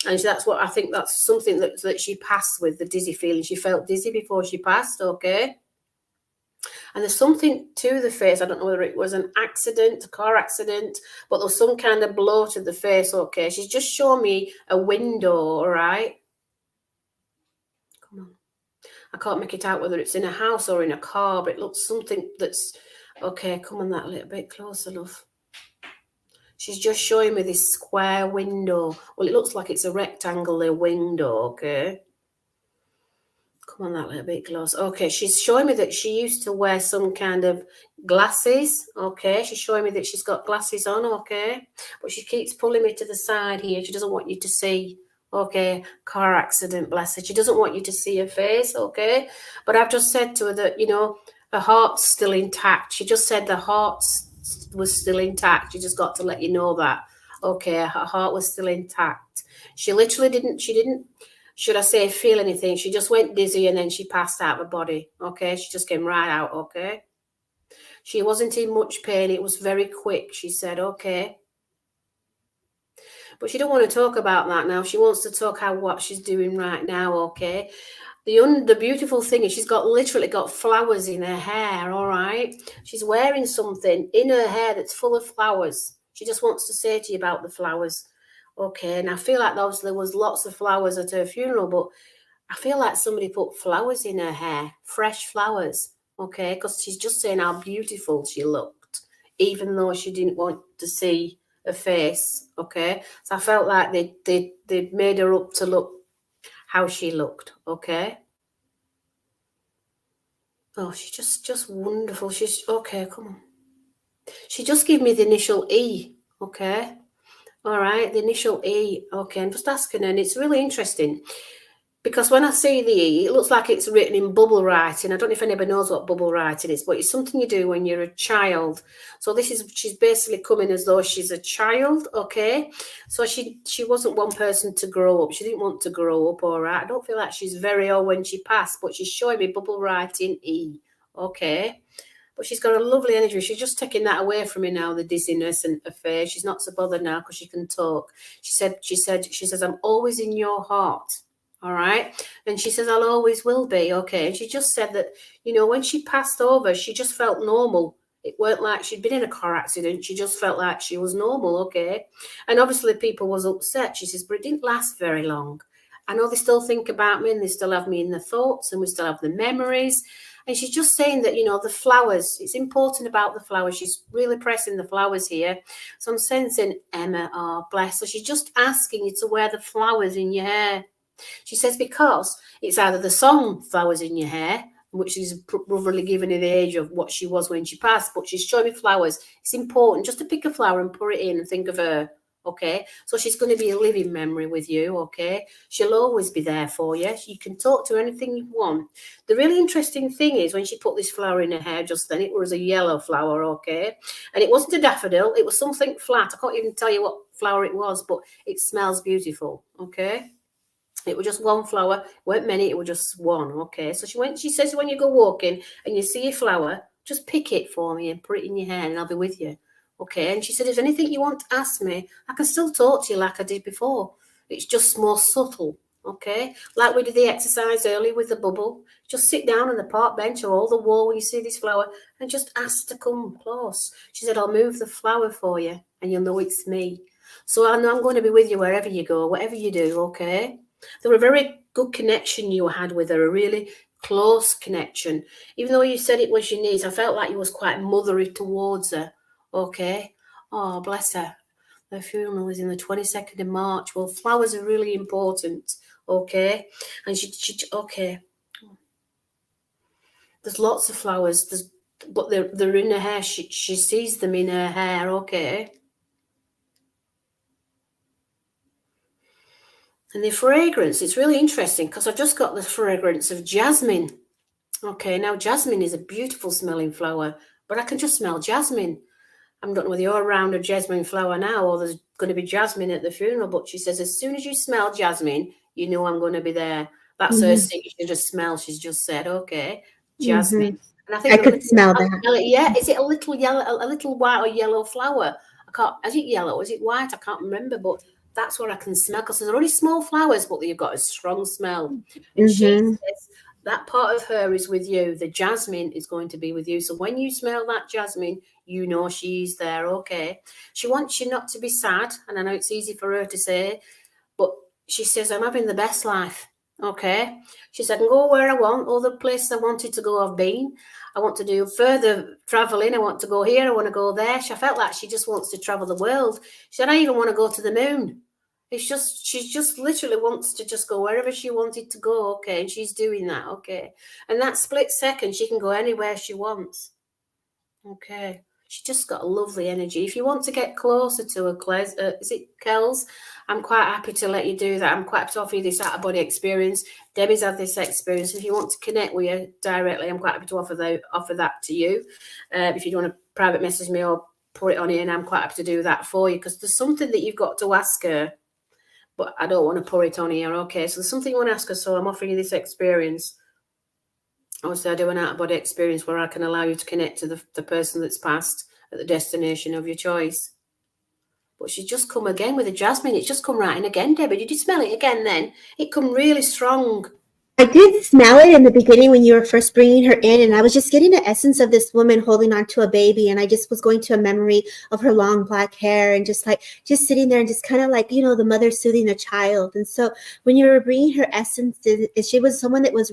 S3: And that's what I think, that's something that she passed with, the dizzy feeling. She felt dizzy before she passed, okay? And there's something to the face. I don't know whether it was an accident, a car accident, but there was some kind of blow to the face, okay? She's just showing me a window, all right? Come on. I can't make it out whether it's in a house or in a car, but it looks something that's... Okay, come on that little bit closer, love. She's just showing me this square window. Well, it looks like it's a rectangular window, okay? Come on that little bit close. Okay, she's showing me that she used to wear some kind of glasses, okay? She's showing me that she's got glasses on, okay? But she keeps pulling me to the side here. She doesn't want you to see, okay? Car accident, bless her. She doesn't want you to see her face, okay? But I've just said to her that, Her heart's still intact. She just said the heart was still intact. She just got to let you know that. Okay, her heart was still intact. She literally didn't, should I say, feel anything. She just went dizzy and then she passed out of her body. Okay, she just came right out. Okay. She wasn't in much pain. It was very quick. She said, okay. But she don't want to talk about that now. She wants to talk what she's doing right now. Okay. The beautiful thing is she's literally got flowers in her hair, all right? She's wearing something in her hair that's full of flowers. She just wants to say to you about the flowers, okay? And I feel like there was lots of flowers at her funeral, but I feel like somebody put flowers in her hair, fresh flowers, okay? Because she's just saying how beautiful she looked, even though she didn't want to see her face, okay? So I felt like they'd made her up to look how she looked, okay? Oh, she's just wonderful. She's okay, come on. She just gave me the initial E, okay? All right, the initial E, okay, I'm just asking her, and it's really interesting because when I see the E, it looks like it's written in bubble writing. I don't know if anybody knows what bubble writing is, but it's something you do when you're a child. So she's basically coming as though she's a child, okay? So she wasn't one person to grow up. She didn't want to grow up, all right? I don't feel like she's very old when she passed, but she's showing me bubble writing E, okay? But she's got a lovely energy. She's just taking that away from me now, the dizziness and her face. She's not so bothered now because she can talk. She says, I'm always in your heart. All right. And she says, I'll always will be. Okay. And she just said that, when she passed over, she just felt normal. It weren't like she'd been in a car accident. She just felt like she was normal. Okay. And obviously people was upset. She says, but it didn't last very long. I know they still think about me and they still have me in their thoughts and we still have the memories. And she's just saying that, the flowers, it's important about the flowers. She's really pressing the flowers here. So I'm sensing Emma, oh, bless her. She's just asking you to wear the flowers in your hair. She says because it's either the song Flowers in Your Hair, which is roughly giving her the age of what she was when she passed, but she's showing me flowers. It's important just to pick a flower and put it in and think of her, okay? So she's going to be a living memory with you, okay? She'll always be there for you. You can talk to her anything you want. The really interesting thing is when she put this flower in her hair just then, it was a yellow flower, okay? And it wasn't a daffodil. It was something flat. I can't even tell you what flower it was, but it smells beautiful, okay? It was just one flower. It weren't many. It was just one. Okay. So she says, when you go walking and you see a flower, just pick it for me and put it in your hand and I'll be with you. Okay. And she said, if there's anything you want to ask me, I can still talk to you like I did before. It's just more subtle. Okay. Like we did the exercise earlier with the bubble. Just sit down on the park bench or on the wall when you see this flower and just ask to come close. She said, I'll move the flower for you and you'll know it's me. So I know I'm going to be with you wherever you go, whatever you do. Okay. There was a very good connection you had with her, a really close connection. Even though you said it was your niece, I felt like you was quite mothery towards her. Okay. Oh, bless her. Her funeral was in the 22nd of March. Well, flowers are really important. Okay. And she okay. There's lots of flowers. But they're in her hair. She sees them in her hair. Okay. And the fragrance, it's really interesting because I just got the fragrance of jasmine. Okay, now jasmine is a beautiful smelling flower, but I can just smell jasmine. I don't know whether you're around a jasmine flower now or there's going to be jasmine at the funeral, but she says, as soon as you smell jasmine, you know I'm going to be there. That's her signature smell. She's just said, okay, jasmine. And I think
S2: I could smell that.
S3: Yeah, is it a little yellow, a little white or yellow flower? Is it yellow or is it white? I can't remember, but that's what I can smell because they're only small flowers, but you've got a strong smell. And she says that part of her is with you. The jasmine is going to be with you. So when you smell that jasmine, you know she's there. Okay. She wants you not to be sad. And I know it's easy for her to say, but she says, I'm having the best life. Okay. She said, I can go where I want. All the places I wanted to go, I've been. I want to do further traveling. I want to go here. I want to go there. She felt like she just wants to travel the world. She said, I even want to go to the moon. She just literally wants to just go wherever she wanted to go. Okay. And she's doing that. Okay. And that split second, she can go anywhere she wants. Okay. She's just got a lovely energy. If you want to get closer to her, Claire, is it Kells? I'm quite happy to let you do that. I'm quite happy to offer you this out-of-body experience. Debbie's had this experience. If you want to connect with her directly, I'm quite happy to offer that to you. If you want to private message me or put it on here, and I'm quite happy to do that for you, because there's something that you've got to ask her, but I don't want to pour it on here. Okay, so there's something you want to ask her, so I'm offering you this experience. Obviously, I do an out-of-body experience where I can allow you to connect to the person that's passed at the destination of your choice. But she's just come again with the jasmine. It's just come right in again, Debbie. Did you smell it again then? It come really strong.
S2: I did smell it in the beginning when you were first bringing her in, and I was just getting the essence of this woman holding on to a baby, and I just was going to a memory of her long black hair and just sitting there and just kind of like, you know, the mother soothing a child. And so when you were bringing her essence, she was someone that was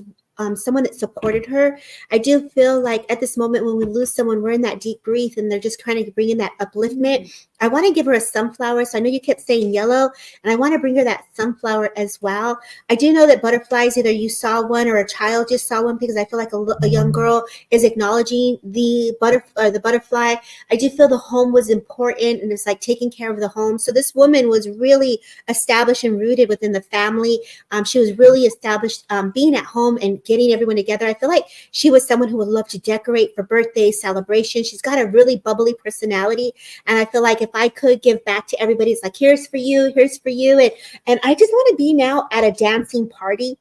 S2: someone that supported her. I do feel like at this moment when we lose someone, we're in that deep grief and they're just trying to bring in that upliftment. I want to give her a sunflower. So I know you kept saying yellow, and I want to bring her that sunflower as well. I do know that butterflies, either you saw one or a child just saw one, because I feel like a young girl is acknowledging the butterfly. I do feel the home was important, and it's like taking care of the home. So this woman was really established and rooted within the family. She was really established being at home and getting everyone together. I feel like she was someone who would love to decorate for birthdays, celebrations. She's got a really bubbly personality. And I feel like if I could give back to everybody, it's like, here's for you, here's for you. And I just want to be now at a dancing party.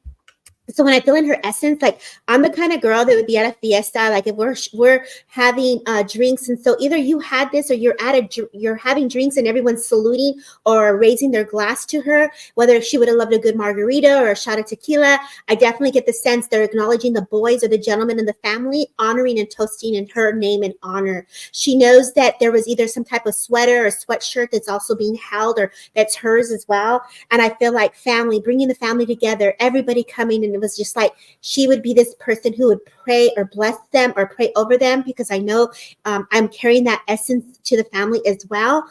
S2: So when I feel in her essence, like I'm the kind of girl that would be at a fiesta, like if we're having drinks, and so either you had this or you're having drinks and everyone's saluting or raising their glass to her, whether she would have loved a good margarita or a shot of tequila. I definitely get the sense they're acknowledging the boys or the gentlemen in the family, honoring and toasting in her name and honor. She knows that there was either some type of sweater or sweatshirt that's also being held or that's hers as well. And I feel like family, bringing the family together, everybody coming, and it was just like she would be this person who would pray or bless them or pray over them, because I know I'm carrying that essence to the family as well.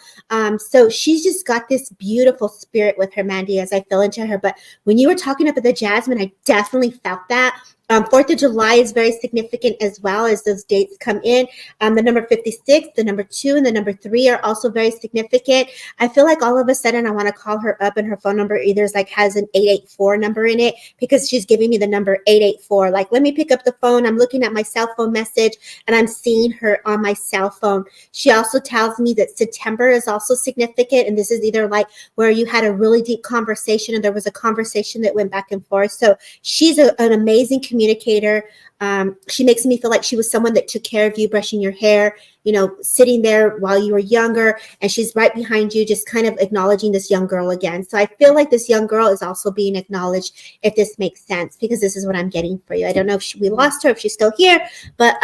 S2: So she's just got this beautiful spirit with her, Mandy, as I fell into her. But when you were talking about the jasmine, I definitely felt that. 4th of July is very significant as well as those dates come in. The number 56, the number 2, and the number 3 are also very significant. I feel like all of a sudden I want to call her up, and her phone number either is like has an 884 number in it, because she's giving me the number 884. Like, let me pick up the phone. I'm looking at my cell phone message and I'm seeing her on my cell phone. She also tells me that September is also significant. And this is either like where you had a really deep conversation and there was a conversation that went back and forth. So she's an amazing communicator. She makes me feel like she was someone that took care of you, brushing your hair, you know, sitting there while you were younger, and she's right behind you, just kind of acknowledging this young girl again. So I feel like this young girl is also being acknowledged, if this makes sense, because this is what I'm getting for you. I don't know if we lost her, if she's still here, but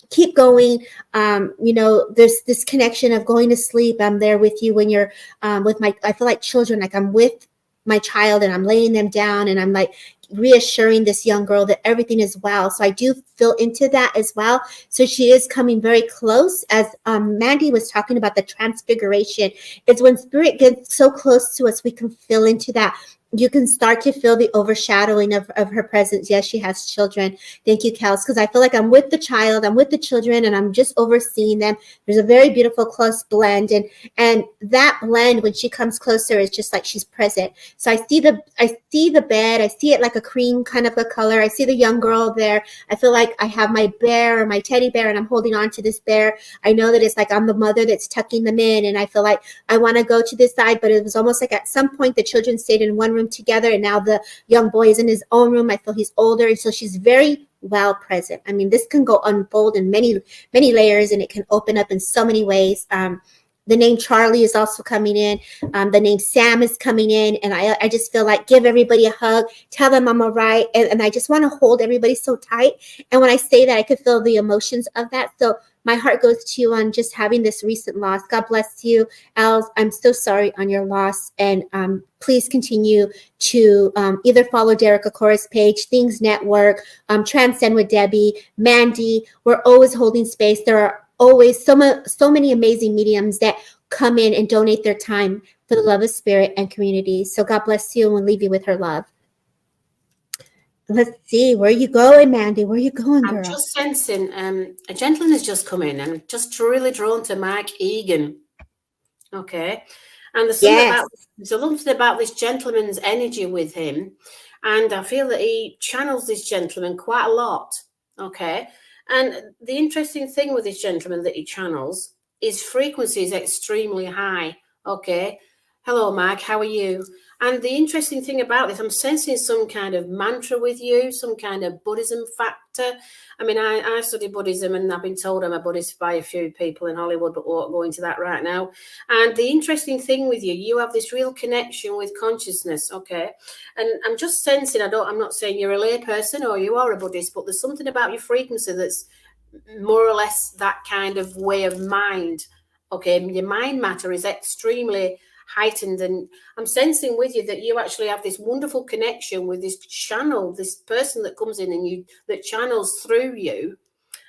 S2: keep going. You know, there's this connection of going to sleep. I'm there with you when you're with I feel like children, like I'm with my child and I'm laying them down and I'm like reassuring this young girl that everything is well. So I do feel into that as well. So she is coming very close. As Mandy was talking about the transfiguration, it's when spirit gets so close to us, we can feel into that. You can start to feel the overshadowing of her presence. Yes, she has children. Thank you, Kels, because I feel like I'm with the child, I'm with the children, and I'm just overseeing them. There's a very beautiful close blend, and that blend, when she comes closer, is just like she's present. So I see the bed. I see it like a cream kind of a color. I see the young girl there. I feel like I have my bear or my teddy bear, and I'm holding on to this bear. I know that it's like I'm the mother that's tucking them in, and I feel like I want to go to this side, but it was almost like at some point the children stayed in one room together, and now the young boy is in his own room. I feel he's older, and so she's very well present. I mean, this can go unfold in many layers, and it can open up in so many ways. The name Charlie is also coming in. The name Sam is coming in, and I just feel like give everybody a hug, tell them I'm all right, and I just want to hold everybody so tight. And when I say that, I could feel the emotions of that. So my heart goes to you on just having this recent loss. God bless you, Els. I'm so sorry on your loss. And please continue to either follow Derek Akora's page, Things Network, Transcend with Debbie, Mandy. We're always holding space. There are always so many amazing mediums that come in and donate their time for the love of spirit and community. So God bless you, and we'll leave you with her love. Let's see. Where are you going, Mandy? Where are you going,
S3: I'm
S2: girl?
S3: just sensing a gentleman has just come in, and I'm just really drawn to Mike Egan. Okay. And there's something about this gentleman's energy with him. And I feel that he channels this gentleman quite a lot. Okay. And the interesting thing with this gentleman that he channels, his frequency is extremely high. Okay. Hello, Mike. How are you? And the interesting thing about this, I'm sensing some kind of mantra with you, some kind of Buddhism factor. I mean, I study Buddhism, and I've been told I'm a Buddhist by a few people in Hollywood, but we won't go into that right now. And the interesting thing with you, you have this real connection with consciousness, okay? And I'm just sensing, I'm not saying you're a lay person or you are a Buddhist, but there's something about your frequency that's more or less that kind of way of mind, okay? Your mind matter is extremely heightened, and I'm sensing with you that you actually have this wonderful connection with this channel, this person that comes in and you that channels through you,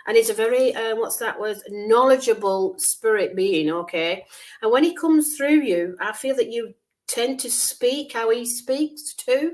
S3: and it's a very what's that word, knowledgeable spirit being, okay? And when he comes through you, I feel that you tend to speak how he speaks too.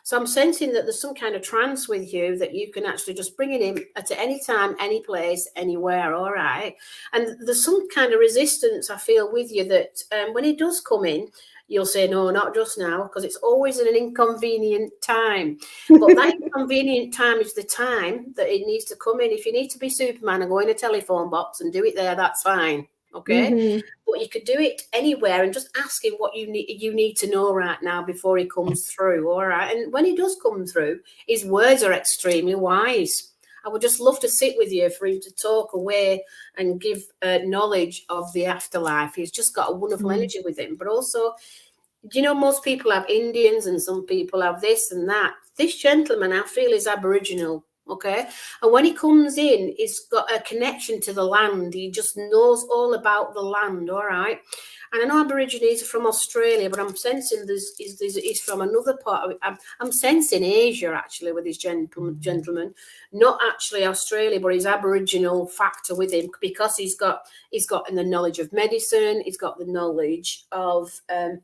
S3: So I'm sensing that there's some kind of trance with you that you can actually just bring it in at any time, any place, anywhere, all right? And there's some kind of resistance I feel with you that when he does come in, you'll say, no, not just now, because it's always an inconvenient time. But that inconvenient time is the time that it needs to come in. If you need to be Superman and go in a telephone box and do it there, that's fine, okay?
S2: Mm-hmm.
S3: But you could do it anywhere and just ask him what you need to know right now before he comes through, all right? And when he does come through, his words are extremely wise. I would just love to sit with you for him to talk away and give knowledge of the afterlife. He's just got a wonderful energy with him. But also, you know, most people have Indians and some people have this and that. This gentleman, I feel, is Aboriginal, okay? And when he comes in, he's got a connection to the land. He just knows all about the land, all right? And I know Aborigines are from Australia, but I'm sensing he's from another part of it. I'm sensing Asia, actually, with this gentleman. Not actually Australia, but his Aboriginal factor with him, because he's got the knowledge of medicine, he's got the knowledge of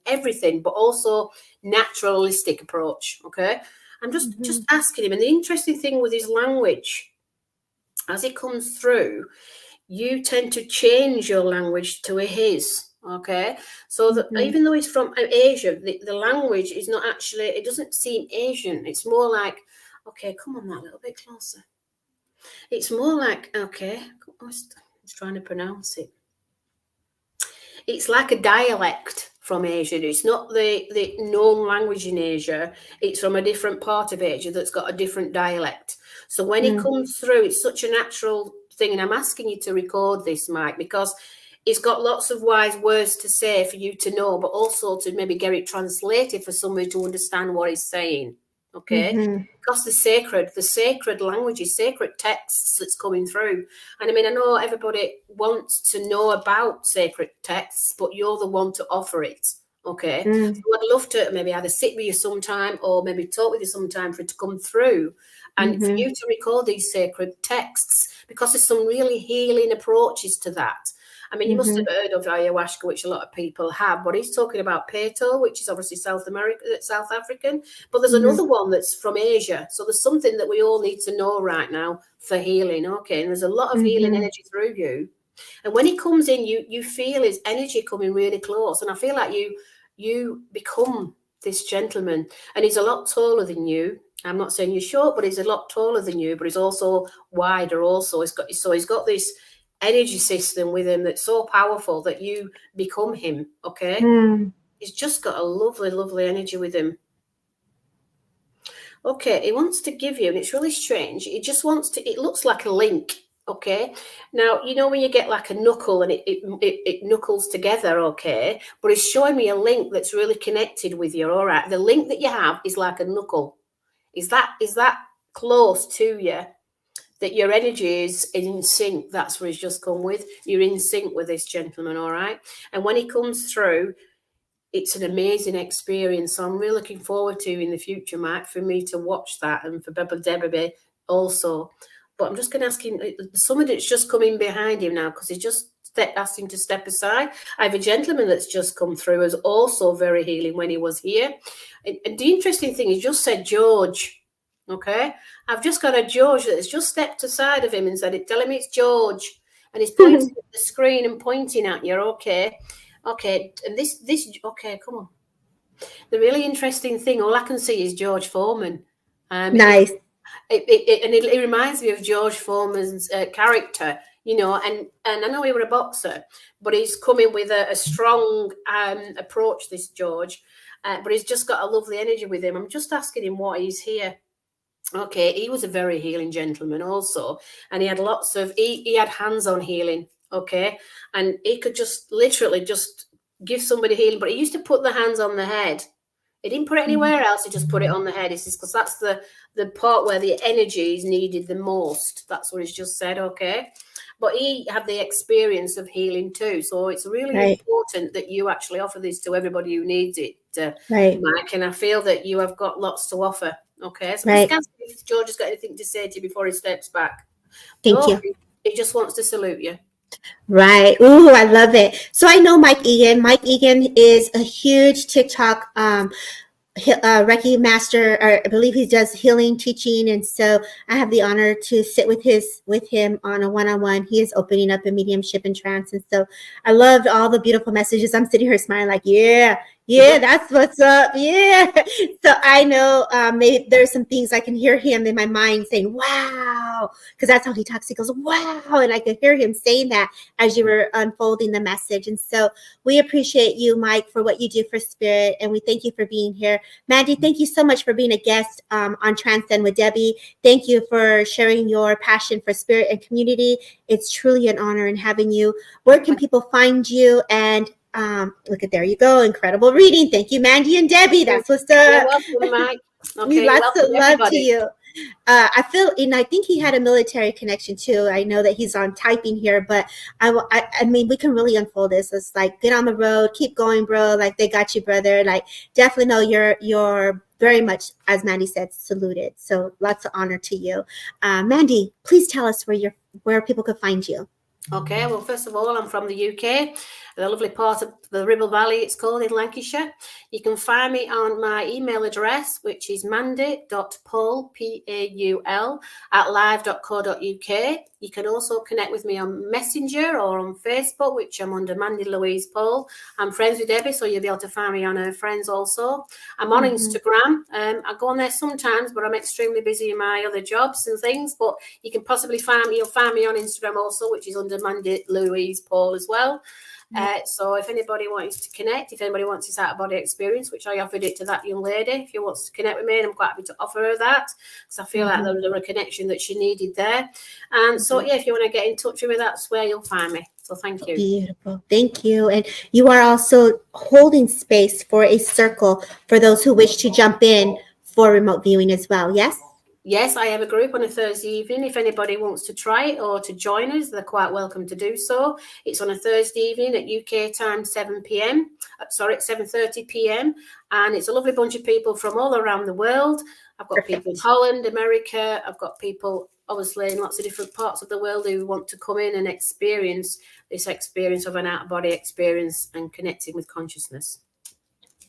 S3: everything, but also naturalistic approach, okay? I'm just asking him. And the interesting thing with his language, as it comes through, you tend to change your language to his. Okay, so that even though he's from Asia, the language is not actually, it doesn't seem Asian. It's more like, okay, come on that little bit closer. It's more like, okay, I was trying to pronounce it. It's like a dialect from Asia. It's not the known language in Asia. It's from a different part of Asia that's got a different dialect. So when it comes through, it's such a natural thing. And I'm asking you to record this, Mike, because it's got lots of wise words to say for you to know, but also to maybe get it translated for somebody to understand what he's saying. Okay, because the sacred languages, sacred texts that's coming through. And I mean, I know everybody wants to know about sacred texts, but you're the one to offer it. Okay, so I'd love to maybe either sit with you sometime or maybe talk with you sometime for it to come through and for you to record these sacred texts, because there's some really healing approaches to that. I mean, you must have heard of ayahuasca, which a lot of people have, but he's talking about Peto, which is obviously South African. But there's another one that's from Asia. So there's something that we all need to know right now for healing. Okay, and there's a lot of healing energy through you. And when he comes in, you feel his energy coming really close. And I feel like you become this gentleman. And he's a lot taller than you. I'm not saying you're short, but he's a lot taller than you. But he's also wider also. He's got this energy system with him that's so powerful that you become him, okay? He's just got a lovely, lovely energy with him. Okay, he wants to give you, and it's really strange, he just wants to, it looks like a link, okay? Now, you know when you get like a knuckle and it knuckles together, okay? But he's showing me a link that's really connected with you, all right? The link that you have is like a knuckle. Is that close to you? That your energy is in sync. That's where he's just come with. You're in sync with this gentleman, all right? And when he comes through, it's an amazing experience. So I'm really looking forward to in the future, Mike, for me to watch that, and for Debbie also. But I'm just going to ask him, somebody that's just coming behind him now, because he just asked him to step aside. I have a gentleman that's just come through, who's also very healing when he was here. And the interesting thing is, just said George. Okay, I've just got a George that has just stepped aside of him and said, "Tell him it's George," and he's pointing at the screen and pointing at you. Okay, and this. Okay, come on. The really interesting thing, all I can see is George Foreman.
S2: Nice.
S3: It reminds me of George Foreman's character, and I know he was a boxer, but he's coming with a strong approach, this George, but he's just got a lovely energy with him. I'm just asking him what he's here. Okay, he was a very healing gentleman also, and he had lots of, he had hands-on healing, okay, and he could just literally just give somebody healing, but he used to put the hands on the head. He didn't put it anywhere else, he just put it on the head. He says, because that's the part where the energy is needed the most. That's what he's just said, okay? But he had the experience of healing too. So it's really important that you actually offer this to everybody who needs it, Mike. And I feel that you have got lots to offer, okay? So just ask if George has got anything to say to you before he steps back.
S2: Thank you.
S3: He just wants to salute you.
S2: Right. Ooh, I love it. So I know Mike Egan. Mike Egan is a huge TikTok Reiki master, or I believe he does healing teaching, and so I have the honor to sit with him on a one-on-one. He is opening up a mediumship and trance, and so I loved all the beautiful messages. I'm sitting here smiling like, yeah, that's what's up. Yeah. So I know maybe there's some things I can hear him in my mind saying, wow, because that's how he talks. He goes, wow. And I could hear him saying that as you were unfolding the message. And so we appreciate you, Mike, for what you do for Spirit. And we thank you for being here. Mandy, thank you so much for being a guest on Transcend with Debbie. Thank you for sharing your passion for Spirit and community. It's truly an honor in having you. Where can people find you? And look at, there you go. Incredible reading. Thank you, Mandy and Debbie. That's what's up.
S3: You're welcome, Mike. Okay,
S2: lots of love to you. I feel, and I think he had a military connection too. I know that he's on typing here, but I mean, we can really unfold this. It's like, get on the road, keep going, bro. Like, they got you, brother. Like, definitely know you're very much, as Mandy said, saluted. So lots of honor to you. Mandy, please tell us where people could find you.
S3: Okay, well, first of all, I'm from the UK, the lovely part of the Ribble Valley, it's called, in Lancashire. You can find me on my email address, which is mandy.paul, Paul, at live.co.uk. You can also connect with me on Messenger or on Facebook, which I'm under Mandy Louise Paul. I'm friends with Debbie, so you'll be able to find me on her friends also. I'm on Instagram. I go on there sometimes, but I'm extremely busy in my other jobs and things. But you can possibly you'll find me on Instagram also, which is under Mandy Louise Paul as well. So if anybody wants to connect, if anybody wants this out-of-body experience, which I offered it to that young lady, if she wants to connect with me, and I'm quite happy to offer her that, because I feel like there was a connection that she needed there. And so, yeah, if you want to get in touch with me, that's where you'll find me. So thank you.
S2: Beautiful. Thank you. And you are also holding space for a circle for those who wish to jump in for remote viewing as well, yes?
S3: Yes, I have a group on a Thursday evening. If anybody wants to try it or to join us, they're quite welcome to do so. It's on a Thursday evening at UK time, 7 p.m. Sorry, 7:30 p.m. And it's a lovely bunch of people from all around the world. I've got people in Holland, America. I've got people, obviously, in lots of different parts of the world who want to come in and experience this experience of an out-of-body experience and connecting with consciousness.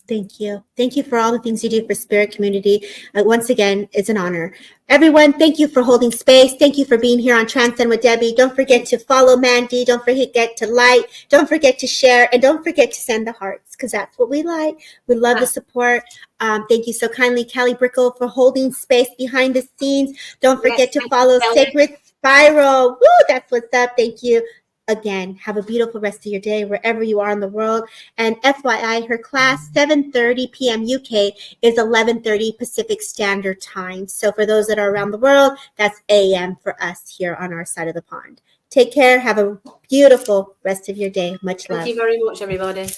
S2: Thank you. Thank you for all the things you do for Spirit community. Once again, it's an honor. Everyone, thank you for holding space. Thank you for being here on Transcend with Debbie. Don't forget to follow Mandy. Don't forget to like. Don't forget to share. And don't forget to send the hearts, because that's what we like. We love the support. Thank you so kindly, Callie Brickle, for holding space behind the scenes. Don't forget to follow Sacred Spiral. Woo, that's what's up. Thank you. Again, have a beautiful rest of your day wherever you are in the world. And FYI, her class, 7:30 p.m. UK, is 11:30 Pacific Standard Time. So for those that are around the world, that's AM for us here on our side of the pond. Take care. Have a beautiful rest of your day. Much love.
S3: Thank you very much, everybody.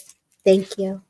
S2: Thank you.